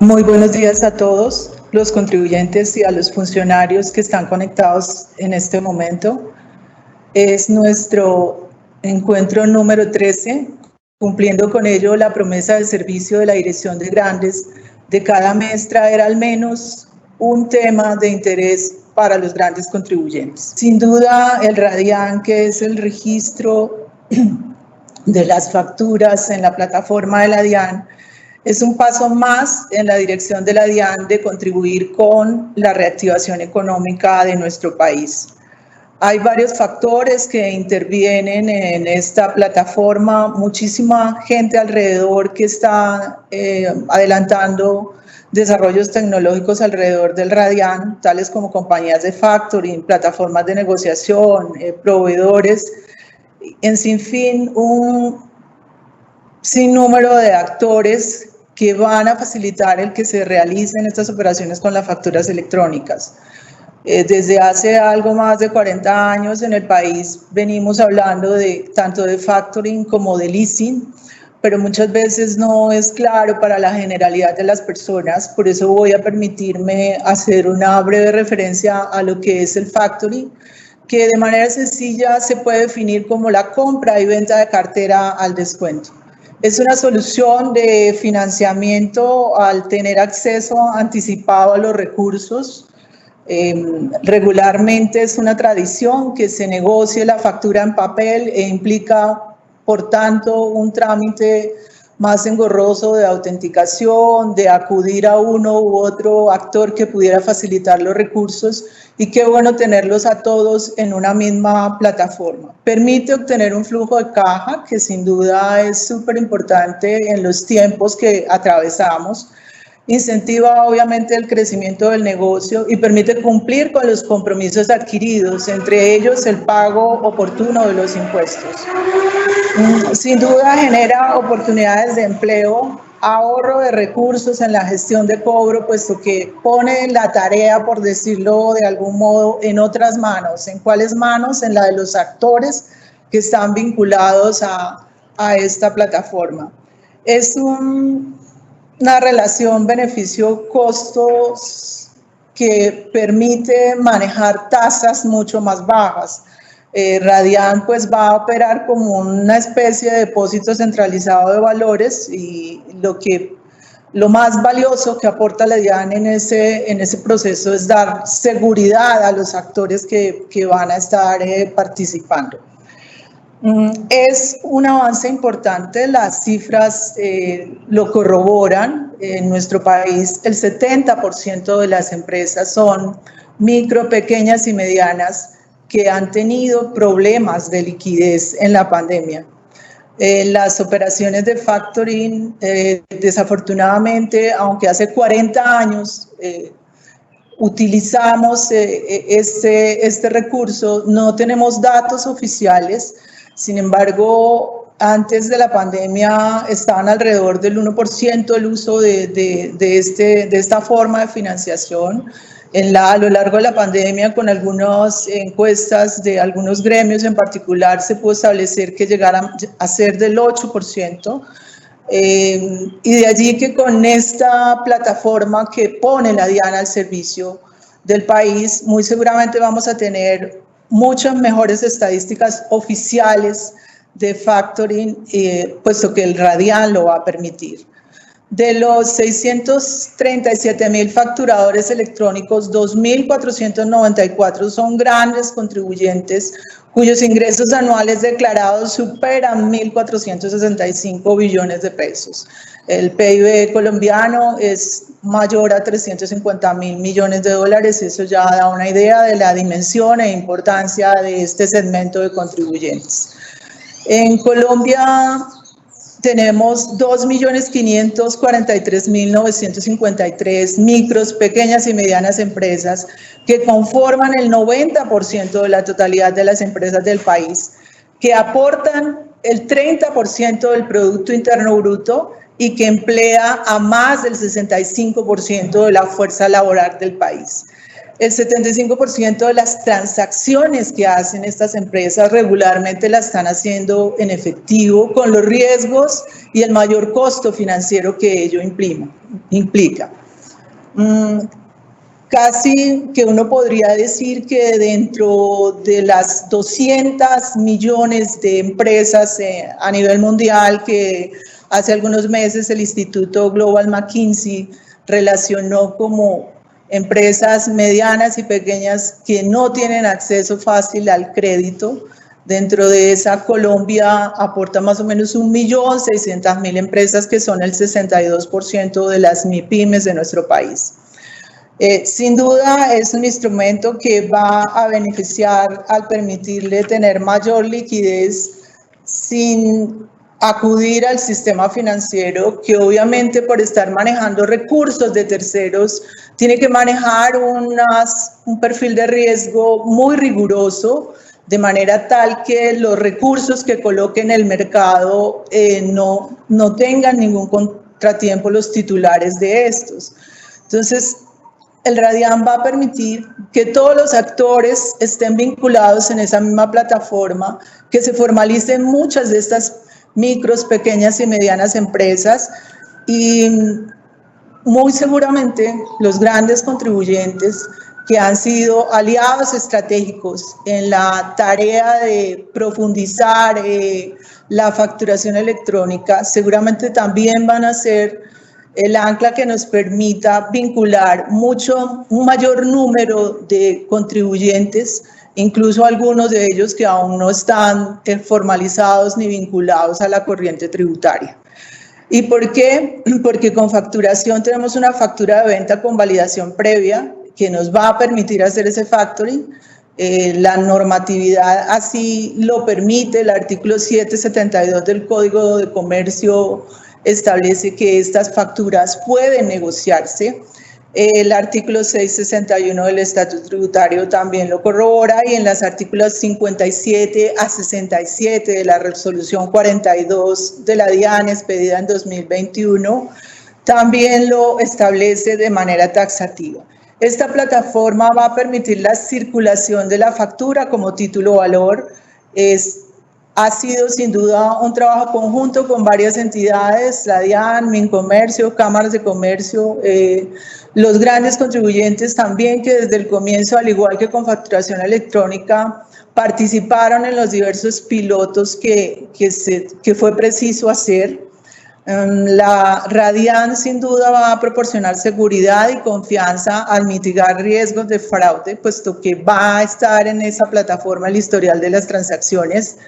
Muy buenos días a todos los contribuyentes y a los funcionarios que están conectados en este momento. Es nuestro encuentro número 13, cumpliendo con ello la promesa de servicio de la Dirección de Grandes de cada mes traer al menos un tema de interés para los grandes contribuyentes. Sin duda, el RADIAN, que es el registro de las facturas en la plataforma de la DIAN, es un paso más en la dirección de la DIAN de contribuir con la reactivación económica de nuestro país. Hay varios factores que intervienen en esta plataforma, muchísima gente alrededor que está adelantando desarrollos tecnológicos alrededor del RADIAN, tales como compañías de factoring, plataformas de negociación, proveedores, en sinfín, un sinnúmero de actores que van a facilitar el que se realicen estas operaciones con las facturas electrónicas. Desde hace algo más de 40 años en el país venimos hablando tanto de factoring como de leasing, pero muchas veces no es claro para la generalidad de las personas. Por eso voy a permitirme hacer una breve referencia a lo que es el factoring, que de manera sencilla se puede definir como la compra y venta de cartera al descuento. Es una solución de financiamiento al tener acceso anticipado a los recursos. Regularmente es una tradición que se negocie la factura en papel e implica, por tanto, un trámite más engorroso de autenticación, de acudir a uno u otro actor que pudiera facilitar los recursos, y qué bueno tenerlos a todos en una misma plataforma. Permite obtener un flujo de caja que sin duda es súper importante en los tiempos que atravesamos. Incentiva obviamente el crecimiento del negocio y permite cumplir con los compromisos adquiridos, entre ellos el pago oportuno de los impuestos. Sin duda genera oportunidades de empleo, ahorro de recursos en la gestión de cobro, puesto que pone la tarea, por decirlo de algún modo, en otras manos. ¿En cuáles manos? En la de los actores que están vinculados a esta plataforma. Es una relación beneficio-costos que permite manejar tasas mucho más bajas. RADIAN pues va a operar como una especie de depósito centralizado de valores, y lo más valioso que aporta la DIAN en ese proceso es dar seguridad a los actores que van a estar participando. Es un avance importante, las cifras lo corroboran. En nuestro país el 70% de las empresas son micro, pequeñas y medianas que han tenido problemas de liquidez en la pandemia. Las operaciones de factoring, desafortunadamente, aunque hace 40 años utilizamos este recurso, no tenemos datos oficiales. Sin embargo, antes de la pandemia estaban alrededor del 1% el uso de esta forma de financiación. A lo largo de la pandemia, con algunas encuestas de algunos gremios en particular, se pudo establecer que llegaran a ser del 8%. Y de allí que con esta plataforma que pone la DIAN al servicio del país, muy seguramente vamos a tener muchas mejores estadísticas oficiales de factoring, puesto que el RADIAN lo va a permitir. De los 637.000 facturadores electrónicos, 2.494 son grandes contribuyentes cuyos ingresos anuales declarados superan 1.465 billones de pesos. El PIB colombiano es mayor a 350.000 millones de dólares. Eso ya da una idea de la dimensión e importancia de este segmento de contribuyentes. En Colombia tenemos 2.543.953 micros, pequeñas y medianas empresas que conforman el 90% de la totalidad de las empresas del país, que aportan el 30% del Producto Interno Bruto y que emplea a más del 65% de la fuerza laboral del país. El 75% de las transacciones que hacen estas empresas regularmente las están haciendo en efectivo, con los riesgos y el mayor costo financiero que ello implica. Casi que uno podría decir que dentro de las 200 millones de empresas a nivel mundial que hace algunos meses el Instituto Global McKinsey relacionó como empresas medianas y pequeñas que no tienen acceso fácil al crédito, dentro de esa Colombia aporta más o menos 1.600.000 empresas, que son el 62% de las MIPYMES de nuestro país. Sin duda es un instrumento que va a beneficiar al permitirle tener mayor liquidez sin acudir al sistema financiero, que obviamente por estar manejando recursos de terceros tiene que manejar un perfil de riesgo muy riguroso, de manera tal que los recursos que coloque en el mercado no tengan ningún contratiempo los titulares de estos. Entonces, el Radian va a permitir que todos los actores estén vinculados en esa misma plataforma, que se formalicen muchas de estas micros, pequeñas y medianas empresas, y muy seguramente los grandes contribuyentes que han sido aliados estratégicos en la tarea de profundizar la facturación electrónica, seguramente también van a ser el ancla que nos permita vincular un mayor número de contribuyentes, incluso algunos de ellos que aún no están formalizados ni vinculados a la corriente tributaria. ¿Y por qué? Porque con facturación tenemos una factura de venta con validación previa que nos va a permitir hacer ese factoring. La normatividad así lo permite. El artículo 772 del Código de Comercio establece que estas facturas pueden negociarse. El artículo 661 del Estatuto Tributario también lo corrobora, y en los artículos 57 a 67 de la resolución 42 de la DIAN expedida en 2021 también lo establece de manera taxativa. Esta plataforma va a permitir la circulación de la factura como título valor. Ha sido sin duda un trabajo conjunto con varias entidades, la DIAN, Mincomercio, cámaras de comercio, los grandes contribuyentes también, que desde el comienzo, al igual que con facturación electrónica, participaron en los diversos pilotos que fue preciso hacer. La Radian sin duda va a proporcionar seguridad y confianza al mitigar riesgos de fraude, puesto que va a estar en esa plataforma el historial de las transacciones.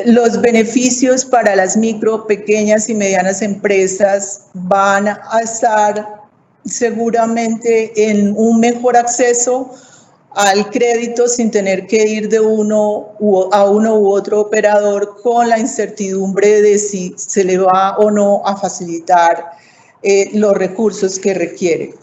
Los beneficios para las micro, pequeñas y medianas empresas van a estar seguramente en un mejor acceso al crédito sin tener que ir de uno u otro operador con la incertidumbre de si se le va o no a facilitar los recursos que requiere.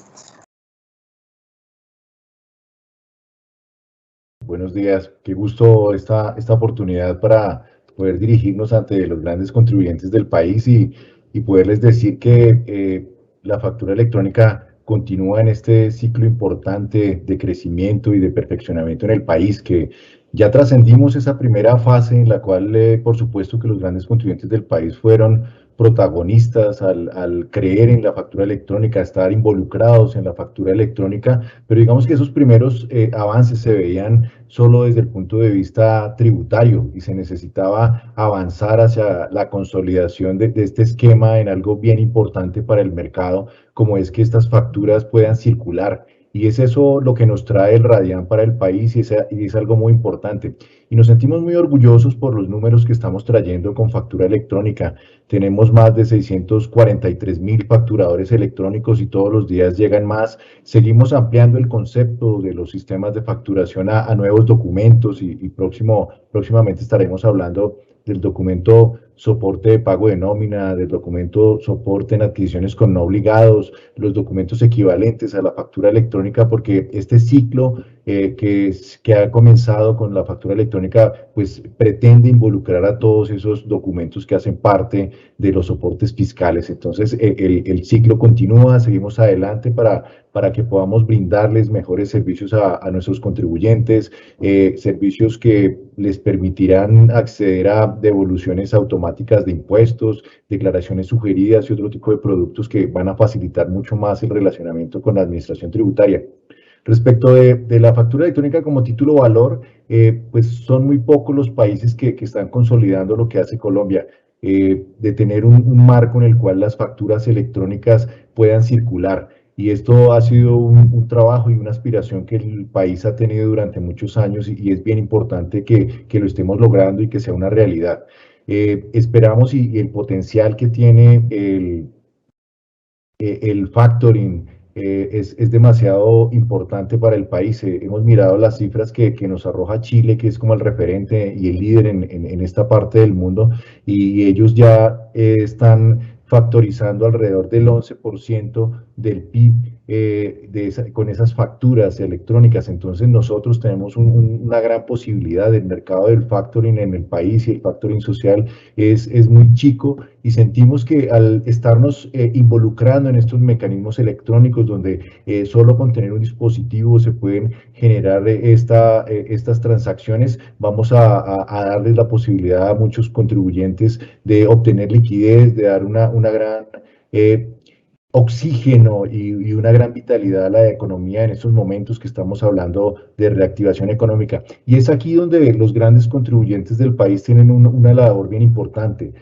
Buenos días, qué gusto esta oportunidad para poder dirigirnos ante los grandes contribuyentes del país y poderles decir que la factura electrónica continúa en este ciclo importante de crecimiento y de perfeccionamiento en el país, que ya trascendimos esa primera fase en la cual, por supuesto, que los grandes contribuyentes del país fueron protagonistas al creer en la factura electrónica, estar involucrados en la factura electrónica, pero digamos que esos primeros avances se veían solo desde el punto de vista tributario y se necesitaba avanzar hacia la consolidación de este esquema en algo bien importante para el mercado, como es que estas facturas puedan circular. Y es eso lo que nos trae el Radian para el país, y es algo muy importante. Y nos sentimos muy orgullosos por los números que estamos trayendo con factura electrónica. Tenemos más de 643.000 facturadores electrónicos y todos los días llegan más. Seguimos ampliando el concepto de los sistemas de facturación a nuevos documentos y próximamente estaremos hablando del documento soporte de pago de nómina, del documento soporte en adquisiciones con no obligados, los documentos equivalentes a la factura electrónica, porque este ciclo que ha comenzado con la factura electrónica, pues pretende involucrar a todos esos documentos que hacen parte de los soportes fiscales. Entonces, el ciclo continúa, seguimos adelante para que podamos brindarles mejores servicios a nuestros contribuyentes, servicios que les permitirán acceder a devoluciones automáticas de impuestos, declaraciones sugeridas y otro tipo de productos que van a facilitar mucho más el relacionamiento con la administración tributaria. Respecto de la factura electrónica como título valor, pues son muy pocos los países que están consolidando lo que hace Colombia, de tener un marco en el cual las facturas electrónicas puedan circular. Y esto ha sido un trabajo y una aspiración que el país ha tenido durante muchos años y es bien importante que lo estemos logrando y que sea una realidad. Esperamos y el potencial que tiene el factoring es demasiado importante para el país. Hemos mirado las cifras que nos arroja Chile, que es como el referente y el líder en esta parte del mundo, y ellos ya están factorizando alrededor del 11% del PIB con esas facturas electrónicas. Entonces nosotros tenemos una gran posibilidad. Del mercado del factoring en el país y el factoring social es muy chico, y sentimos que al estarnos involucrando en estos mecanismos electrónicos donde solo con tener un dispositivo se pueden generar estas transacciones, vamos a darles la posibilidad a muchos contribuyentes de obtener liquidez, de dar una gran oxígeno y una gran vitalidad a la economía en estos momentos que estamos hablando de reactivación económica. Y es aquí donde los grandes contribuyentes del país tienen una labor bien importante.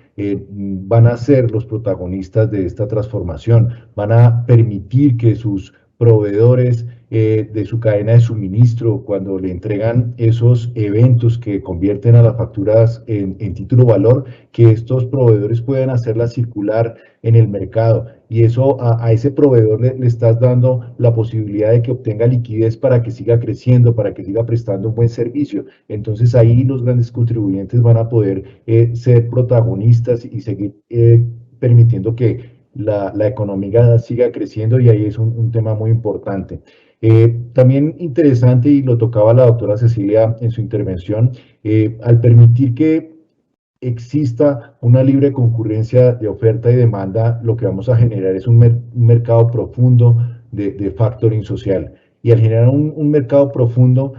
Van a ser los protagonistas de esta transformación, van a permitir que sus proveedores de su cadena de suministro, cuando le entregan esos eventos que convierten a las facturas en título valor, que estos proveedores puedan hacerlas circular en el mercado. Y eso a ese proveedor le estás dando la posibilidad de que obtenga liquidez para que siga creciendo, para que siga prestando un buen servicio. Entonces ahí los grandes contribuyentes van a poder ser protagonistas y seguir permitiendo que la economía siga creciendo, y ahí es un tema muy importante. También interesante, y lo tocaba la doctora Cecilia en su intervención, al permitir que exista una libre concurrencia de oferta y demanda, lo que vamos a generar es un mercado profundo de factoring social. Y al generar un mercado profundo,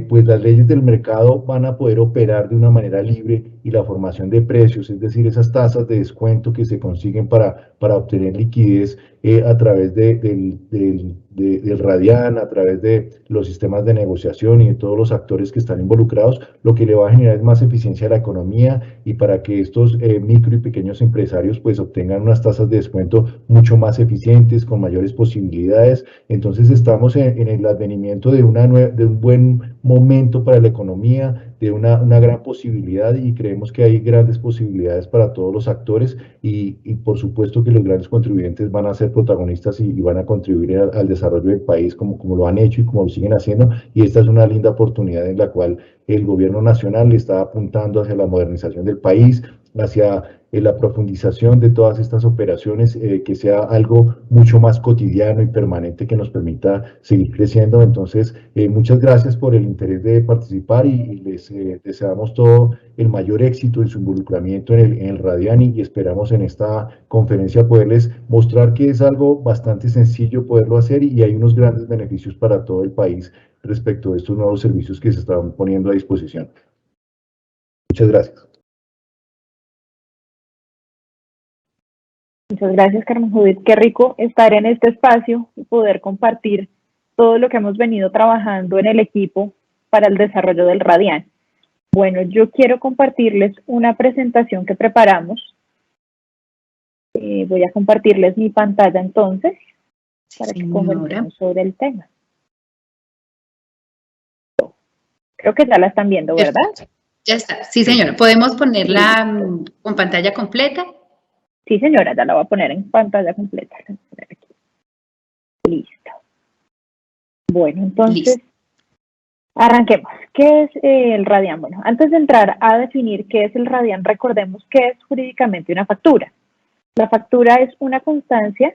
pues las leyes del mercado van a poder operar de una manera libre, y la formación de precios, es decir, esas tasas de descuento que se consiguen para obtener liquidez a través del Radian, a través de los sistemas de negociación y de todos los actores que están involucrados, lo que le va a generar es más eficiencia a la economía, y para que estos micro y pequeños empresarios pues obtengan unas tasas de descuento mucho más eficientes, con mayores posibilidades. Entonces estamos en el advenimiento de un buen momento para la economía, de una gran posibilidad, y creemos que hay grandes posibilidades para todos los actores, y por supuesto que los grandes contribuyentes van a ser protagonistas y van a contribuir al desarrollo del país como lo han hecho y como lo siguen haciendo, y esta es una linda oportunidad en la cual el gobierno nacional está apuntando hacia la modernización del país, hacia la profundización de todas estas operaciones, que sea algo mucho más cotidiano y permanente que nos permita seguir creciendo. Entonces, muchas gracias por el interés de participar, y les deseamos todo el mayor éxito en su involucramiento en el Radian, y esperamos en esta conferencia poderles mostrar que es algo bastante sencillo poderlo hacer, y hay unos grandes beneficios para todo el país respecto de estos nuevos servicios que se están poniendo a disposición. Muchas gracias. Muchas gracias, Carmen Judith. Qué rico estar en este espacio y poder compartir todo lo que hemos venido trabajando en el equipo para el desarrollo del Radian. Bueno, yo quiero compartirles una presentación que preparamos. Voy a compartirles mi pantalla entonces, para que conversemos sobre el tema. Creo que ya la están viendo, ¿verdad? Ya está. Sí, señora. ¿Podemos ponerla con pantalla completa? Sí, señora, ya la voy a poner en pantalla completa. Listo. Bueno, entonces, arranquemos. ¿Qué es el Radian? Bueno, antes de entrar a definir qué es el Radian, recordemos que es jurídicamente una factura. La factura es una constancia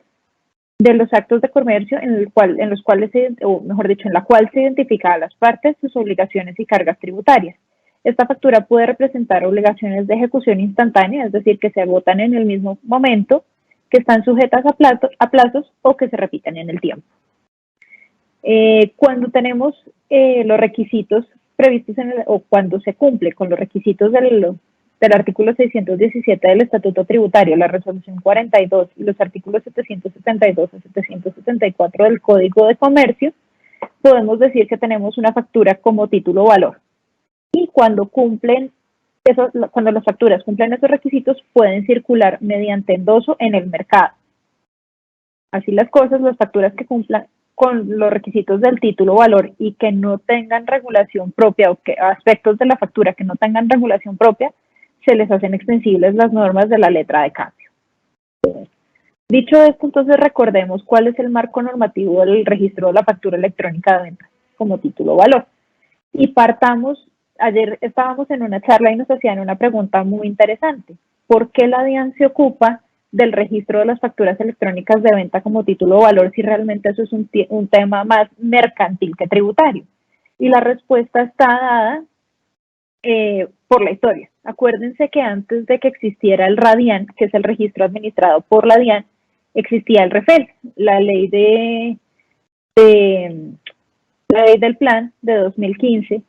de los actos de comercio en los cuales o mejor dicho, en la cual se identifica a las partes sus obligaciones y cargas tributarias. Esta factura puede representar obligaciones de ejecución instantánea, es decir, que se agotan en el mismo momento, que están sujetas a plazos o que se repiten en el tiempo. Cuando tenemos los requisitos previstos o cuando se cumple con los requisitos del artículo 617 del Estatuto Tributario, la Resolución 42 y los artículos 772 a 774 del Código de Comercio, podemos decir que tenemos una factura como título o valor. Y cuando cuando las facturas cumplen esos requisitos, pueden circular mediante endoso en el mercado. Así las cosas, las facturas que cumplan con los requisitos del título o valor y que no tengan regulación propia o que aspectos de la factura que no tengan regulación propia, se les hacen extensibles las normas de la letra de cambio. Dicho esto, entonces recordemos cuál es el marco normativo del registro de la factura electrónica de venta como título o valor. Y partamos, ayer estábamos en una charla y nos hacían una pregunta muy interesante. ¿Por qué la DIAN se ocupa del registro de las facturas electrónicas de venta como título o valor si realmente eso es un tema más mercantil que tributario? Y la respuesta está dada por la historia. Acuérdense que antes de que existiera el RADIAN, que es el registro administrado por la DIAN, existía el REFEL, la ley del plan de 2015,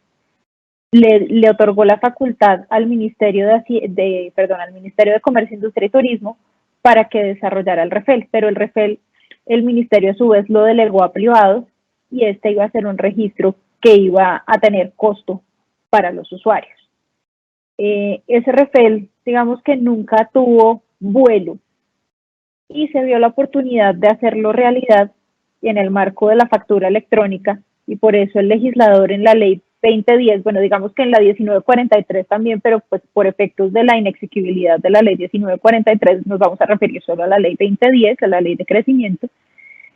le otorgó la facultad al Ministerio al Ministerio de Comercio, Industria y Turismo para que desarrollara el REFEL, pero el REFEL, el Ministerio a su vez lo delegó a privados y este iba a ser un registro que iba a tener costo para los usuarios. Ese REFEL, digamos que nunca tuvo vuelo y se vio la oportunidad de hacerlo realidad en el marco de la factura electrónica y por eso el legislador en la ley 2010, bueno, digamos que en la 1943 también, pero pues por efectos de la inexequibilidad de la ley 1943 nos vamos a referir solo a la ley 2010, a la ley de crecimiento.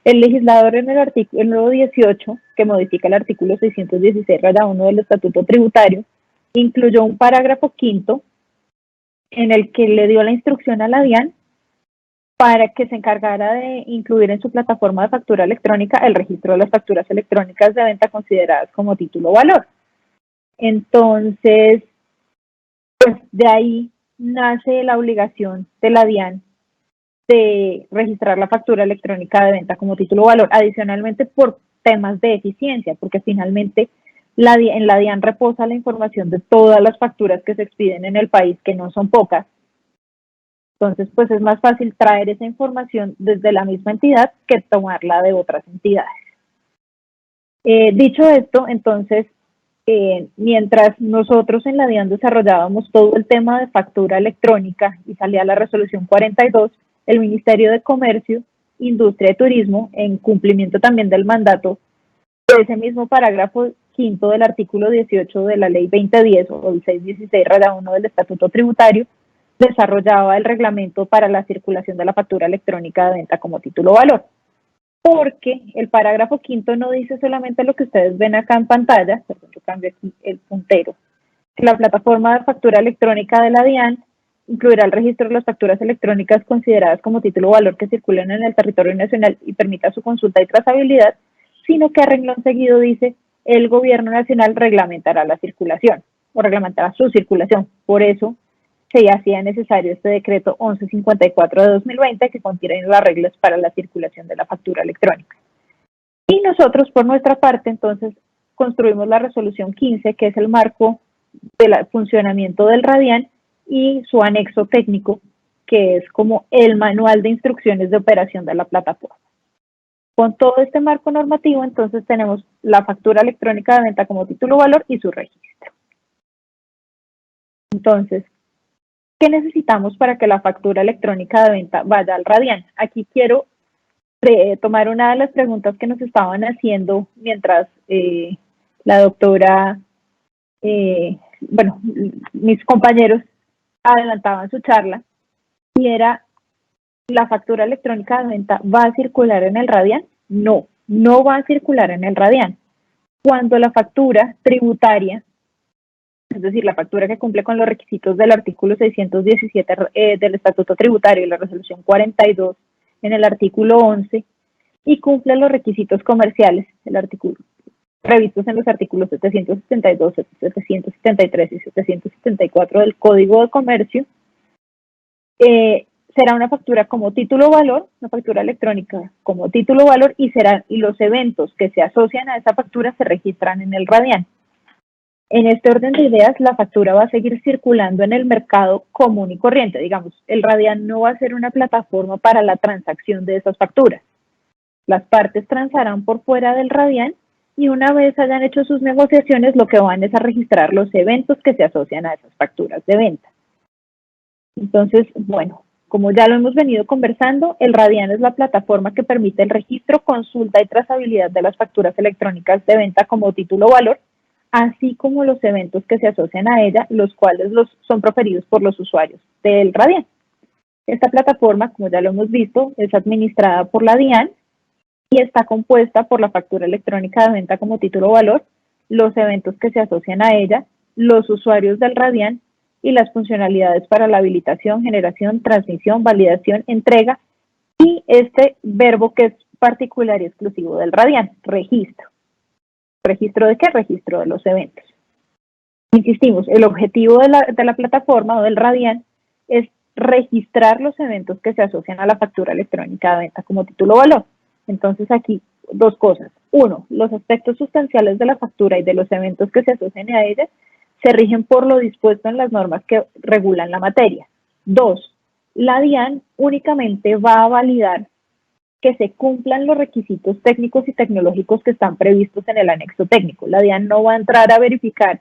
El legislador en el artículo 18, que modifica el artículo 616-1 del Estatuto Tributario, incluyó un parágrafo quinto en el que le dio la instrucción a la DIAN para que se encargara de incluir en su plataforma de factura electrónica el registro de las facturas electrónicas de venta consideradas como título o valor. Entonces, pues de ahí nace la obligación de la DIAN de registrar la factura electrónica de venta como título o valor, adicionalmente por temas de eficiencia, porque finalmente en la DIAN reposa la información de todas las facturas que se expiden en el país, que no son pocas. Entonces, pues es más fácil traer esa información desde la misma entidad que tomarla de otras entidades. Dicho esto, entonces, mientras nosotros en la DIAN desarrollábamos todo el tema de factura electrónica y salía la resolución 42, el Ministerio de Comercio, Industria y Turismo, en cumplimiento también del mandato de ese mismo parágrafo quinto del artículo 18 de la ley 2010 o el 616-1 del Estatuto Tributario, desarrollaba el reglamento para la circulación de la factura electrónica de venta como título o valor. Porque el parágrafo quinto no dice solamente lo que ustedes ven acá en pantalla, perdón, yo cambio aquí el puntero, que la plataforma de factura electrónica de la DIAN incluirá el registro de las facturas electrónicas consideradas como título o valor que circulen en el territorio nacional y permita su consulta y trazabilidad, sino que a renglón seguido dice, el gobierno nacional reglamentará la circulación, o reglamentará su circulación. Por eso se hacía necesario este decreto 1154 de 2020 que contiene las reglas para la circulación de la factura electrónica. Y nosotros, por nuestra parte, entonces, construimos la resolución 15, que es el marco del funcionamiento del RADIAN, y su anexo técnico, que es como el manual de instrucciones de operación de la plataforma. Con todo este marco normativo, entonces tenemos la factura electrónica de venta como título o valor y su registro. Entonces, ¿qué necesitamos para que la factura electrónica de venta vaya al RADIAN? Aquí quiero tomar una de las preguntas que nos estaban haciendo mientras la doctora, bueno, mis compañeros adelantaban su charla, y era, ¿la factura electrónica de venta va a circular en el RADIAN? No, no va a circular en el RADIAN. Cuando la factura tributaria, es decir, la factura que cumple con los requisitos del artículo 617 del Estatuto Tributario y la resolución 42 en el artículo 11, y cumple los requisitos comerciales del artículo previstos en los artículos 772, 773 y 774 del Código de Comercio, será una factura como título valor, una factura electrónica como título valor, y los eventos que se asocian a esa factura se registran en el RADIAN. En este orden de ideas, la factura va a seguir circulando en el mercado común y corriente. Digamos, el RADIAN no va a ser una plataforma para la transacción de esas facturas. Las partes transarán por fuera del RADIAN y una vez hayan hecho sus negociaciones, lo que van es a registrar los eventos que se asocian a esas facturas de venta. Entonces, bueno, como ya lo hemos venido conversando, el RADIAN es la plataforma que permite el registro, consulta y trazabilidad de las facturas electrónicas de venta como título valor, así como los eventos que se asocian a ella, los cuales son proferidos por los usuarios del RADIAN. Esta plataforma, como ya lo hemos visto, es administrada por la DIAN y está compuesta por la factura electrónica de venta como título valor, los eventos que se asocian a ella, los usuarios del RADIAN y las funcionalidades para la habilitación, generación, transmisión, validación, entrega y este verbo que es particular y exclusivo del RADIAN, registro. ¿Registro de qué? Registro de los eventos. Insistimos, el objetivo de la plataforma o del RADIAN es registrar los eventos que se asocian a la factura electrónica de venta como título valor. Entonces aquí dos cosas. Uno, los aspectos sustanciales de la factura y de los eventos que se asocian a ella se rigen por lo dispuesto en las normas que regulan la materia. Dos, la DIAN únicamente va a validar que se cumplan los requisitos técnicos y tecnológicos que están previstos en el anexo técnico. La DIAN no va a entrar a verificar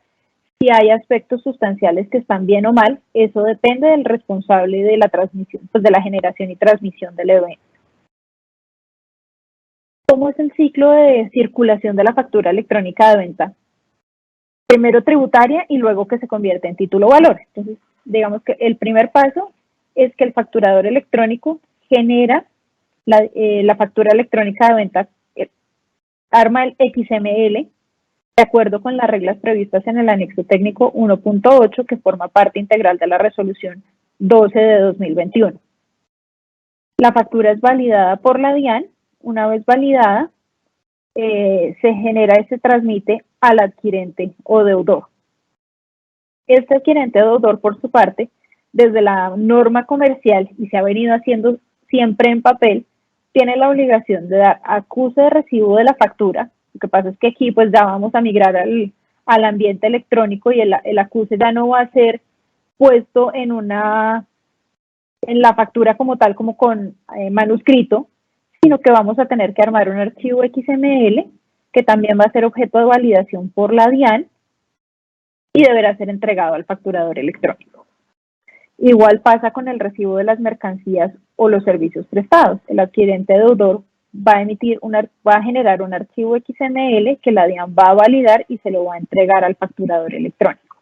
si hay aspectos sustanciales que están bien o mal. Eso depende del responsable de la transmisión, pues de la generación y transmisión del evento. ¿Cómo es el ciclo de circulación de la factura electrónica de venta? Primero tributaria y luego que se convierte en título valor. Entonces, digamos que el primer paso es que el facturador electrónico genera la factura electrónica de venta, arma el XML de acuerdo con las reglas previstas en el anexo técnico 1.8 que forma parte integral de la resolución 12 de 2021. La factura es validada por la DIAN. Una vez validada, se genera y se transmite al adquirente o deudor. Este adquirente o deudor, por su parte, desde la norma comercial, y se ha venido haciendo siempre en papel, tiene la obligación de dar acuse de recibo de la factura. Lo que pasa es que aquí pues ya vamos a migrar al ambiente electrónico y el acuse ya no va a ser puesto en la factura como tal, como con manuscrito, sino que vamos a tener que armar un archivo XML que también va a ser objeto de validación por la DIAN y deberá ser entregado al facturador electrónico. Igual pasa con el recibo de las mercancías o los servicios prestados. El adquirente deudor va a generar un archivo XML que la DIAN va a validar y se lo va a entregar al facturador electrónico.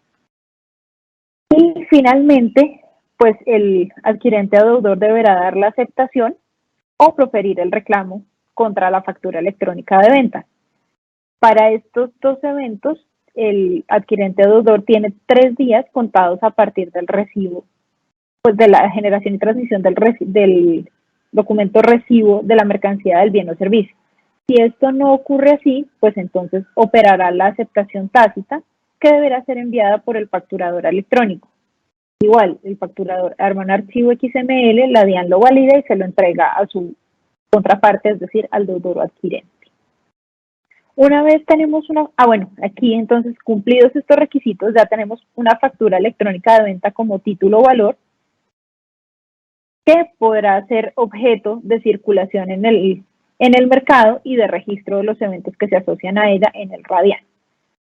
Y finalmente, pues el adquirente deudor deberá dar la aceptación o proferir el reclamo contra la factura electrónica de venta. Para estos dos eventos, el adquirente deudor tiene 3 días contados a partir del recibo, pues de la generación y transmisión del documento recibo de la mercancía del bien o servicio. Si esto no ocurre así, pues entonces operará la aceptación tácita que deberá ser enviada por el facturador electrónico. Igual, el facturador arma un archivo XML, la DIAN lo valida y se lo entrega a su contraparte, es decir, al deudor o adquirente. Una vez tenemos aquí entonces cumplidos estos requisitos, ya tenemos una factura electrónica de venta como título valor que podrá ser objeto de circulación en el mercado y de registro de los eventos que se asocian a ella en el RADIAN.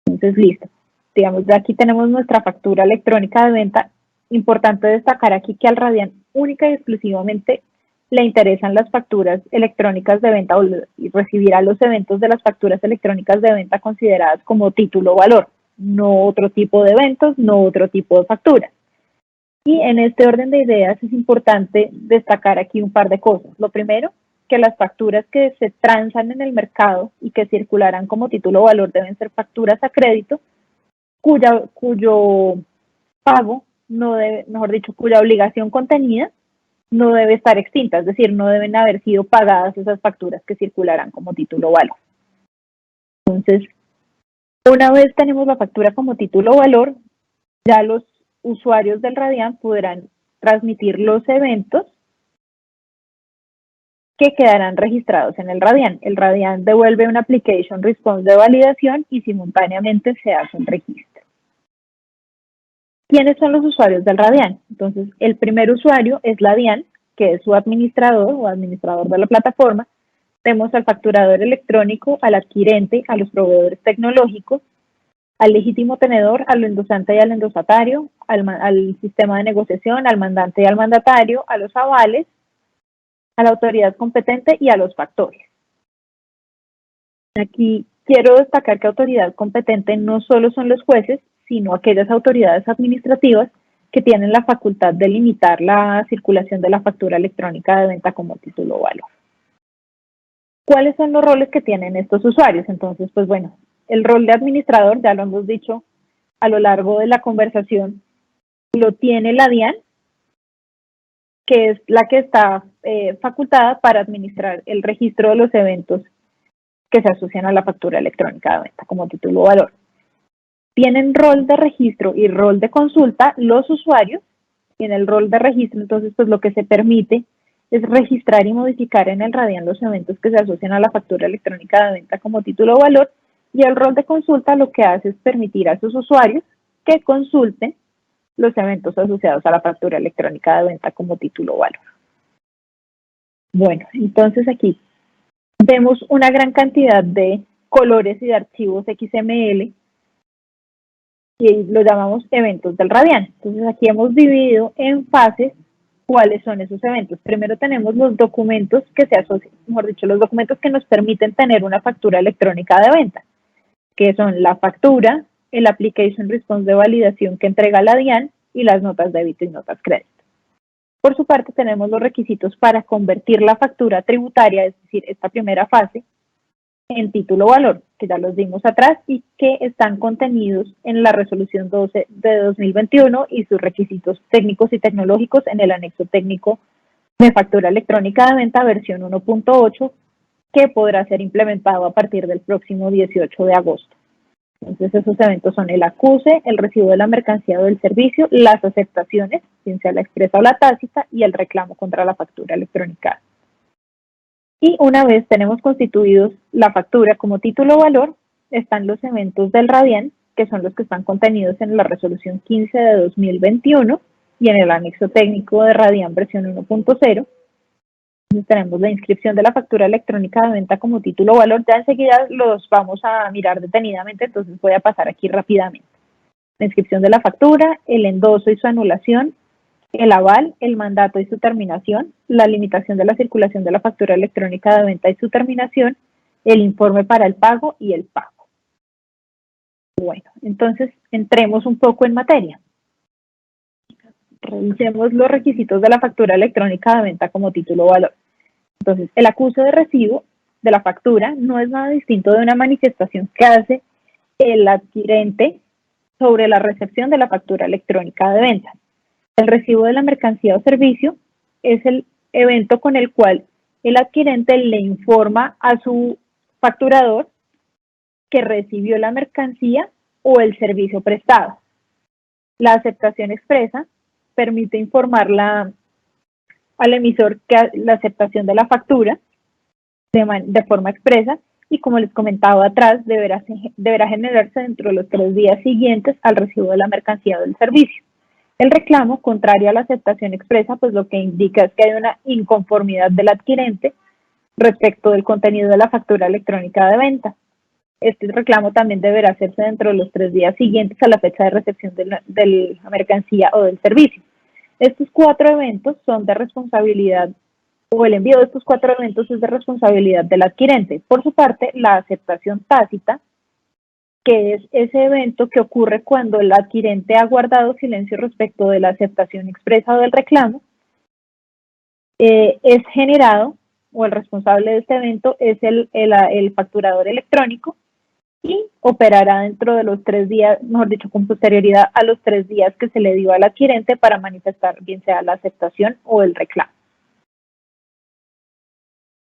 Entonces, listo. Digamos, ya aquí tenemos nuestra factura electrónica de venta. Importante destacar aquí que al RADIAN única y exclusivamente le interesan las facturas electrónicas de venta y recibirá los eventos de las facturas electrónicas de venta consideradas como título valor, no otro tipo de eventos, no otro tipo de facturas. Y en este orden de ideas es importante destacar aquí un par de cosas. Lo primero, que las facturas que se transan en el mercado y que circularán como título valor deben ser facturas a crédito, cuyo pago no debe, mejor dicho, cuya obligación contenida no debe estar extinta, es decir, no deben haber sido pagadas esas facturas que circularán como título o valor. Entonces, una vez tenemos la factura como título o valor, ya los usuarios del Radian podrán transmitir los eventos que quedarán registrados en el Radian. El Radian devuelve una application response de validación y simultáneamente se hace un registro. ¿Quiénes son los usuarios del Radian? Entonces, el primer usuario es la DIAN, que es su administrador o administrador de la plataforma. Tenemos al facturador electrónico, al adquirente, a los proveedores tecnológicos, al legítimo tenedor, al endosante y al endosatario, al sistema de negociación, al mandante y al mandatario, a los avales, a la autoridad competente y a los factores. Aquí quiero destacar que autoridad competente no solo son los jueces, sino aquellas autoridades administrativas que tienen la facultad de limitar la circulación de la factura electrónica de venta como título o valor. ¿Cuáles son los roles que tienen estos usuarios? Entonces, pues bueno, el rol de administrador, ya lo hemos dicho a lo largo de la conversación, lo tiene la DIAN, que es la que está facultada para administrar el registro de los eventos que se asocian a la factura electrónica de venta como título o valor. Tienen rol de registro y rol de consulta los usuarios. Y en el rol de registro, entonces, pues lo que se permite es registrar y modificar en el Radian los eventos que se asocian a la factura electrónica de venta como título o valor. Y el rol de consulta lo que hace es permitir a sus usuarios que consulten los eventos asociados a la factura electrónica de venta como título o valor. Bueno, entonces aquí vemos una gran cantidad de colores y de archivos XML y lo llamamos eventos del Radian. Entonces aquí hemos dividido en fases cuáles son esos eventos. Primero tenemos los documentos que se asocian, mejor dicho, los documentos que nos permiten tener una factura electrónica de venta, que son la factura, el application response de validación que entrega la DIAN y las notas débito y notas crédito. Por su parte, tenemos los requisitos para convertir la factura tributaria, es decir, esta primera fase, en título o valor, que ya los dimos atrás y que están contenidos en la resolución 12 de 2021 y sus requisitos técnicos y tecnológicos en el anexo técnico de factura electrónica de venta versión 1.8, que podrá ser implementado a partir del próximo 18 de agosto. Entonces, esos eventos son el acuse, el recibo de la mercancía o del servicio, las aceptaciones, bien sea la expresa o la tácita, y el reclamo contra la factura electrónica. Y una vez tenemos constituidos la factura como título o valor, están los eventos del Radian, que son los que están contenidos en la resolución 15 de 2021 y en el anexo técnico de Radian versión 1.0. Entonces tenemos la inscripción de la factura electrónica de venta como título o valor. Ya enseguida los vamos a mirar detenidamente, entonces voy a pasar aquí rápidamente. La inscripción de la factura, el endoso y su anulación, el aval, el mandato y su terminación, la limitación de la circulación de la factura electrónica de venta y su terminación, el informe para el pago y el pago. Bueno, entonces entremos un poco en materia. Revisemos los requisitos de la factura electrónica de venta como título o valor. Entonces, el acuse de recibo de la factura no es nada distinto de una manifestación que hace el adquirente sobre la recepción de la factura electrónica de venta. El recibo de la mercancía o servicio es el evento con el cual el adquirente le informa a su facturador que recibió la mercancía o el servicio prestado. La aceptación expresa permite informarla al emisor que la aceptación de la factura de forma expresa y, como les comentaba atrás, deberá generarse dentro de los 3 días siguientes al recibo de la mercancía o del servicio. El reclamo, contrario a la aceptación expresa, pues lo que indica es que hay una inconformidad del adquirente respecto del contenido de la factura electrónica de venta. Este reclamo también deberá hacerse dentro de los 3 días siguientes a la fecha de recepción de la mercancía o del servicio. Estos 4 eventos son de responsabilidad, o el envío de estos 4 eventos es de responsabilidad del adquirente. Por su parte, la aceptación tácita, que es ese evento que ocurre cuando el adquirente ha guardado silencio respecto de la aceptación expresa o del reclamo, es generado, o el responsable de este evento es el facturador electrónico, y operará dentro de los 3 días, mejor dicho, con posterioridad a los 3 días que se le dio al adquirente para manifestar bien sea la aceptación o el reclamo.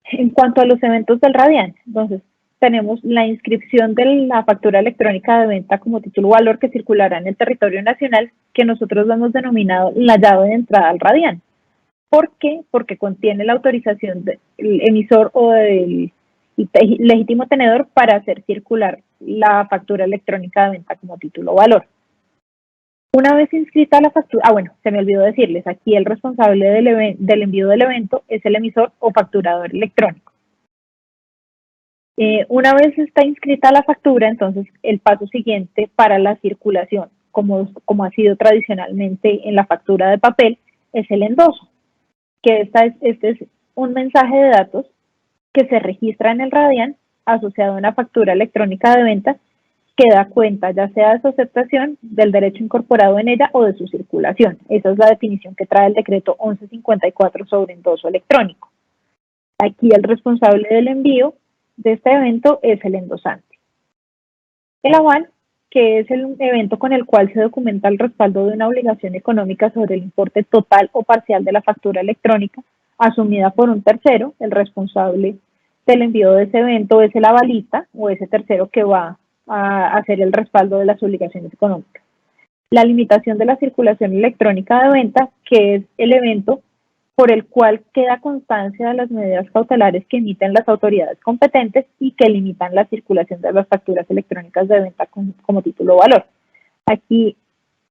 En cuanto a los eventos del Radian, entonces tenemos la inscripción de la factura electrónica de venta como título o valor que circulará en el territorio nacional, que nosotros lo hemos denominado la llave de entrada al Radian. ¿Por qué? Porque contiene la autorización del emisor o del legítimo tenedor para hacer circular la factura electrónica de venta como título o valor. Una vez inscrita la factura, bueno, se me olvidó decirles, aquí el responsable del envío del evento es el emisor o facturador electrónico. Una vez está inscrita la factura, entonces el paso siguiente para la circulación, como ha sido tradicionalmente en la factura de papel, es el endoso, que este es un mensaje de datos que se registra en el Radian asociado a una factura electrónica de venta que da cuenta ya sea de su aceptación, del derecho incorporado en ella o de su circulación. Esa es la definición que trae el decreto 1154 sobre endoso electrónico. Aquí el responsable del envío de este evento es el endosante. El aval, que es el evento con el cual se documenta el respaldo de una obligación económica sobre el importe total o parcial de la factura electrónica, asumida por un tercero. El responsable del envío de ese evento es el avalista o ese tercero que va a hacer el respaldo de las obligaciones económicas. La limitación de la circulación electrónica de venta, que es el evento por el cual queda constancia de las medidas cautelares que emiten las autoridades competentes y que limitan la circulación de las facturas electrónicas de venta como título o valor. Aquí,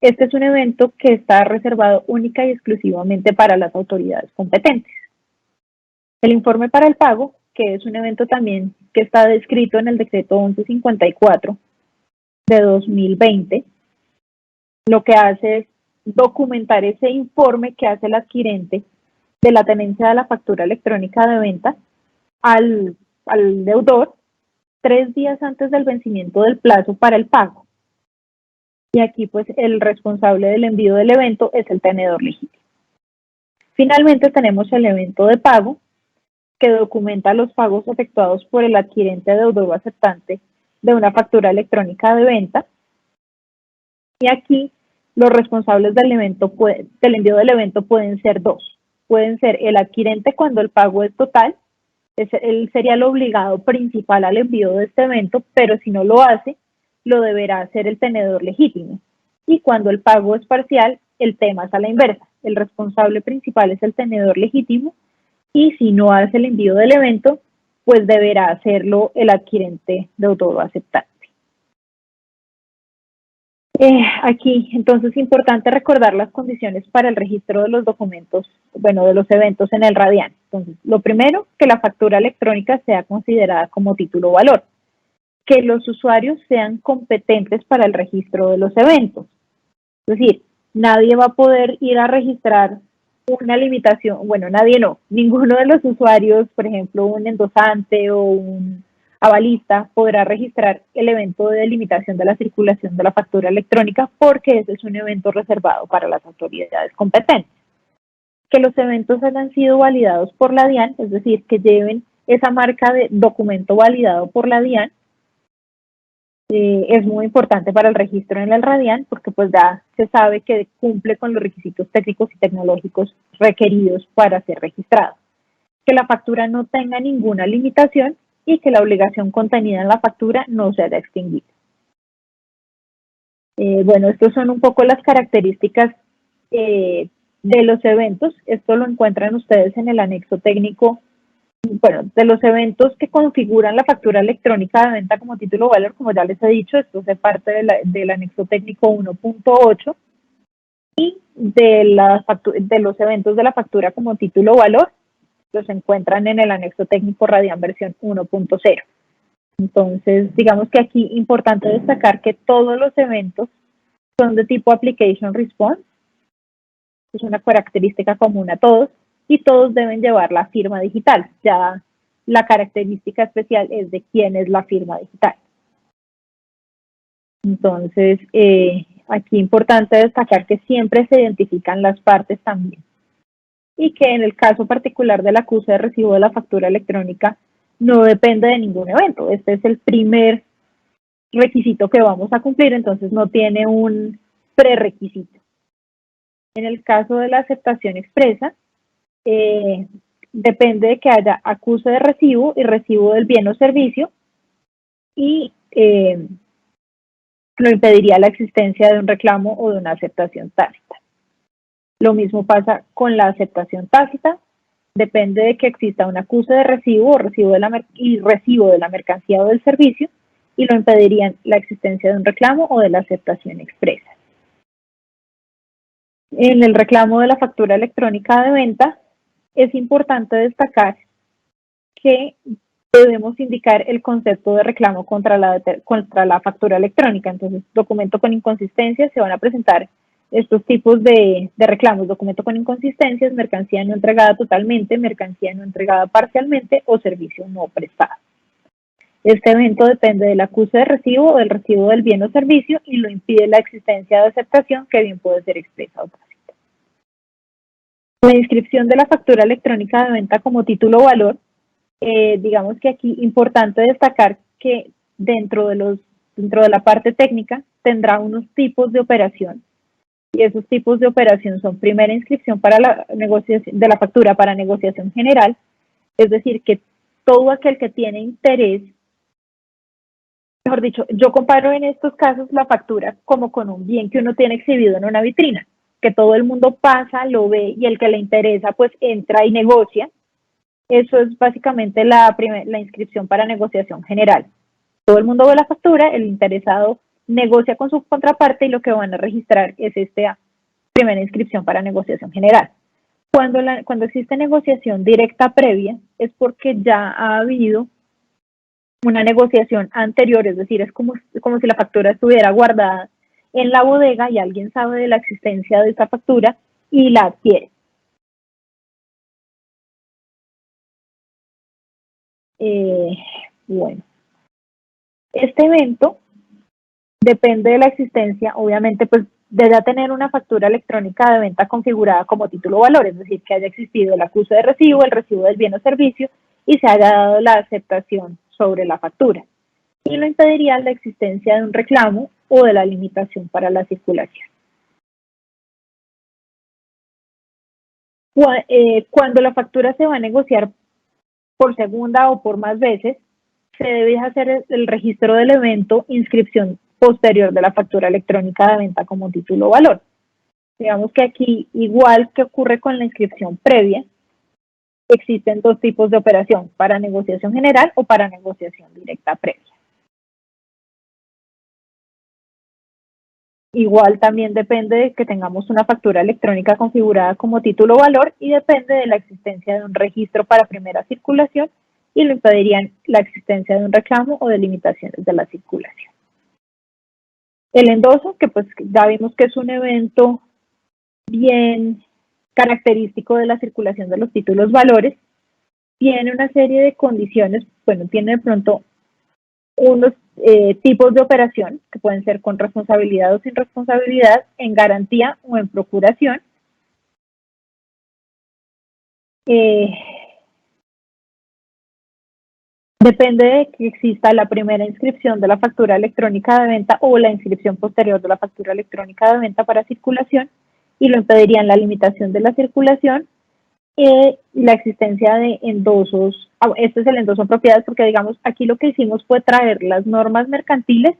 este es un evento que está reservado única y exclusivamente para las autoridades competentes. El informe para el pago, que es un evento también que está descrito en el decreto 1154 de 2020, lo que hace es documentar ese informe que hace el adquirente de la tenencia de la factura electrónica de venta al deudor 3 días antes del vencimiento del plazo para el pago. Y aquí pues el responsable del envío del evento es el tenedor legítimo. Finalmente tenemos el evento de pago, que documenta los pagos efectuados por el adquirente, deudor o aceptante de una factura electrónica de venta. Y aquí los responsables del envío del evento pueden ser dos. Pueden ser el adquirente cuando el pago es total, él sería el obligado principal al envío de este evento, pero si no lo hace, lo deberá hacer el tenedor legítimo. Y cuando el pago es parcial, el tema es a la inversa. El responsable principal es el tenedor legítimo, y si no hace el envío del evento, pues deberá hacerlo el adquirente, deudor o aceptante. Aquí, entonces, es importante recordar las condiciones para el registro de los documentos, bueno, de los eventos en el Radian. Entonces, lo primero, que la factura electrónica sea considerada como título o valor, que los usuarios sean competentes para el registro de los eventos. Es decir, nadie va a poder ir a registrar una limitación, bueno, nadie no, ninguno de los usuarios, por ejemplo, un endosante o un avalista podrá registrar el evento de limitación de la circulación de la factura electrónica porque ese es un evento reservado para las autoridades competentes. Que los eventos hayan sido validados por la DIAN, es decir, que lleven esa marca de documento validado por la DIAN, es muy importante para el registro en el Radian porque pues ya se sabe que cumple con los requisitos técnicos y tecnológicos requeridos para ser registrado. Que la factura no tenga ninguna limitación y que la obligación contenida en la factura no se haya extinguido. Bueno, estas son un poco las características de los eventos. Esto lo encuentran ustedes en el anexo técnico. Bueno, de los eventos que configuran la factura electrónica de venta como título o valor, como ya les he dicho, esto hace parte del anexo técnico 1.8 y de los eventos de la factura como título o valor, los encuentran en el anexo técnico Radian versión 1.0. Entonces, digamos que aquí importante destacar que todos los eventos son de tipo Application Response, es una característica común a todos, y todos deben llevar la firma digital. Ya la característica especial es de quién es la firma digital. Entonces, aquí importante destacar que siempre se identifican las partes también. Y que en el caso particular del acuse de recibo de la factura electrónica no depende de ningún evento. Este es el primer requisito que vamos a cumplir, entonces no tiene un prerequisito. En el caso de la aceptación expresa, depende de que haya acuse de recibo y recibo del bien o servicio, y lo impediría la existencia de un reclamo o de una aceptación tácita. Lo mismo pasa con la aceptación tácita, depende de que exista un acuse de recibo o recibo de la mercancía o del servicio, y lo impedirían la existencia de un reclamo o de la aceptación expresa. En el reclamo de la factura electrónica de venta, es importante destacar que debemos indicar el concepto de reclamo contra la factura electrónica. Entonces, documento con inconsistencias, se van a presentar estos tipos de reclamos: documento con inconsistencias, mercancía no entregada totalmente, mercancía no entregada parcialmente o servicio no prestado. Este evento depende del acuse de recibo o del recibo del bien o servicio y lo impide la existencia de aceptación, que bien puede ser expresa o tácita. La inscripción de la factura electrónica de venta como título o valor, digamos que aquí importante destacar que dentro de la parte técnica tendrá unos tipos de operación, y esos tipos de operación son: primera inscripción para la negociación de la factura para negociación general, es decir, que todo aquel que tiene interés, mejor dicho, yo comparo en estos casos la factura como con un bien que uno tiene exhibido en una vitrina, que todo el mundo pasa, lo ve, y el que le interesa pues entra y negocia. Eso es básicamente la inscripción para negociación general. Todo el mundo ve la factura, el interesado negocia con su contraparte y lo que van a registrar es esta primera inscripción para negociación general. Cuando existe negociación directa previa, es porque ya ha habido una negociación anterior, es decir, es como si la factura estuviera guardada en la bodega y alguien sabe de la existencia de esta factura y la adquiere. Bueno, este evento depende de la existencia, obviamente, pues de ya tener una factura electrónica de venta configurada como título o valor, es decir, que haya existido el acuse de recibo, el recibo del bien o servicio, y se haya dado la aceptación sobre la factura. Y lo impediría la existencia de un reclamo o de la limitación para la circulación. Cuando la factura se va a negociar por segunda o por más veces, se debe hacer el registro del evento inscripción posterior de la factura electrónica de venta como título o valor. Digamos que aquí, igual que ocurre con la inscripción previa, existen dos tipos de operación: para negociación general o para negociación directa previa. Igual también depende de que tengamos una factura electrónica configurada como título o valor, y depende de la existencia de un registro para primera circulación, y lo impedirían la existencia de un reclamo o de limitaciones de la circulación. El endoso, que pues ya vimos que es un evento bien característico de la circulación de los títulos valores, tiene una serie de condiciones. Bueno, tiene de pronto unos tipos de operación que pueden ser con responsabilidad o sin responsabilidad, en garantía o en procuración. Depende de que exista la primera inscripción de la factura electrónica de venta o la inscripción posterior de la factura electrónica de venta para circulación, y lo impedirían la limitación de la circulación y la existencia de endosos. Este es el endoso en propiedades, porque digamos aquí lo que hicimos fue traer las normas mercantiles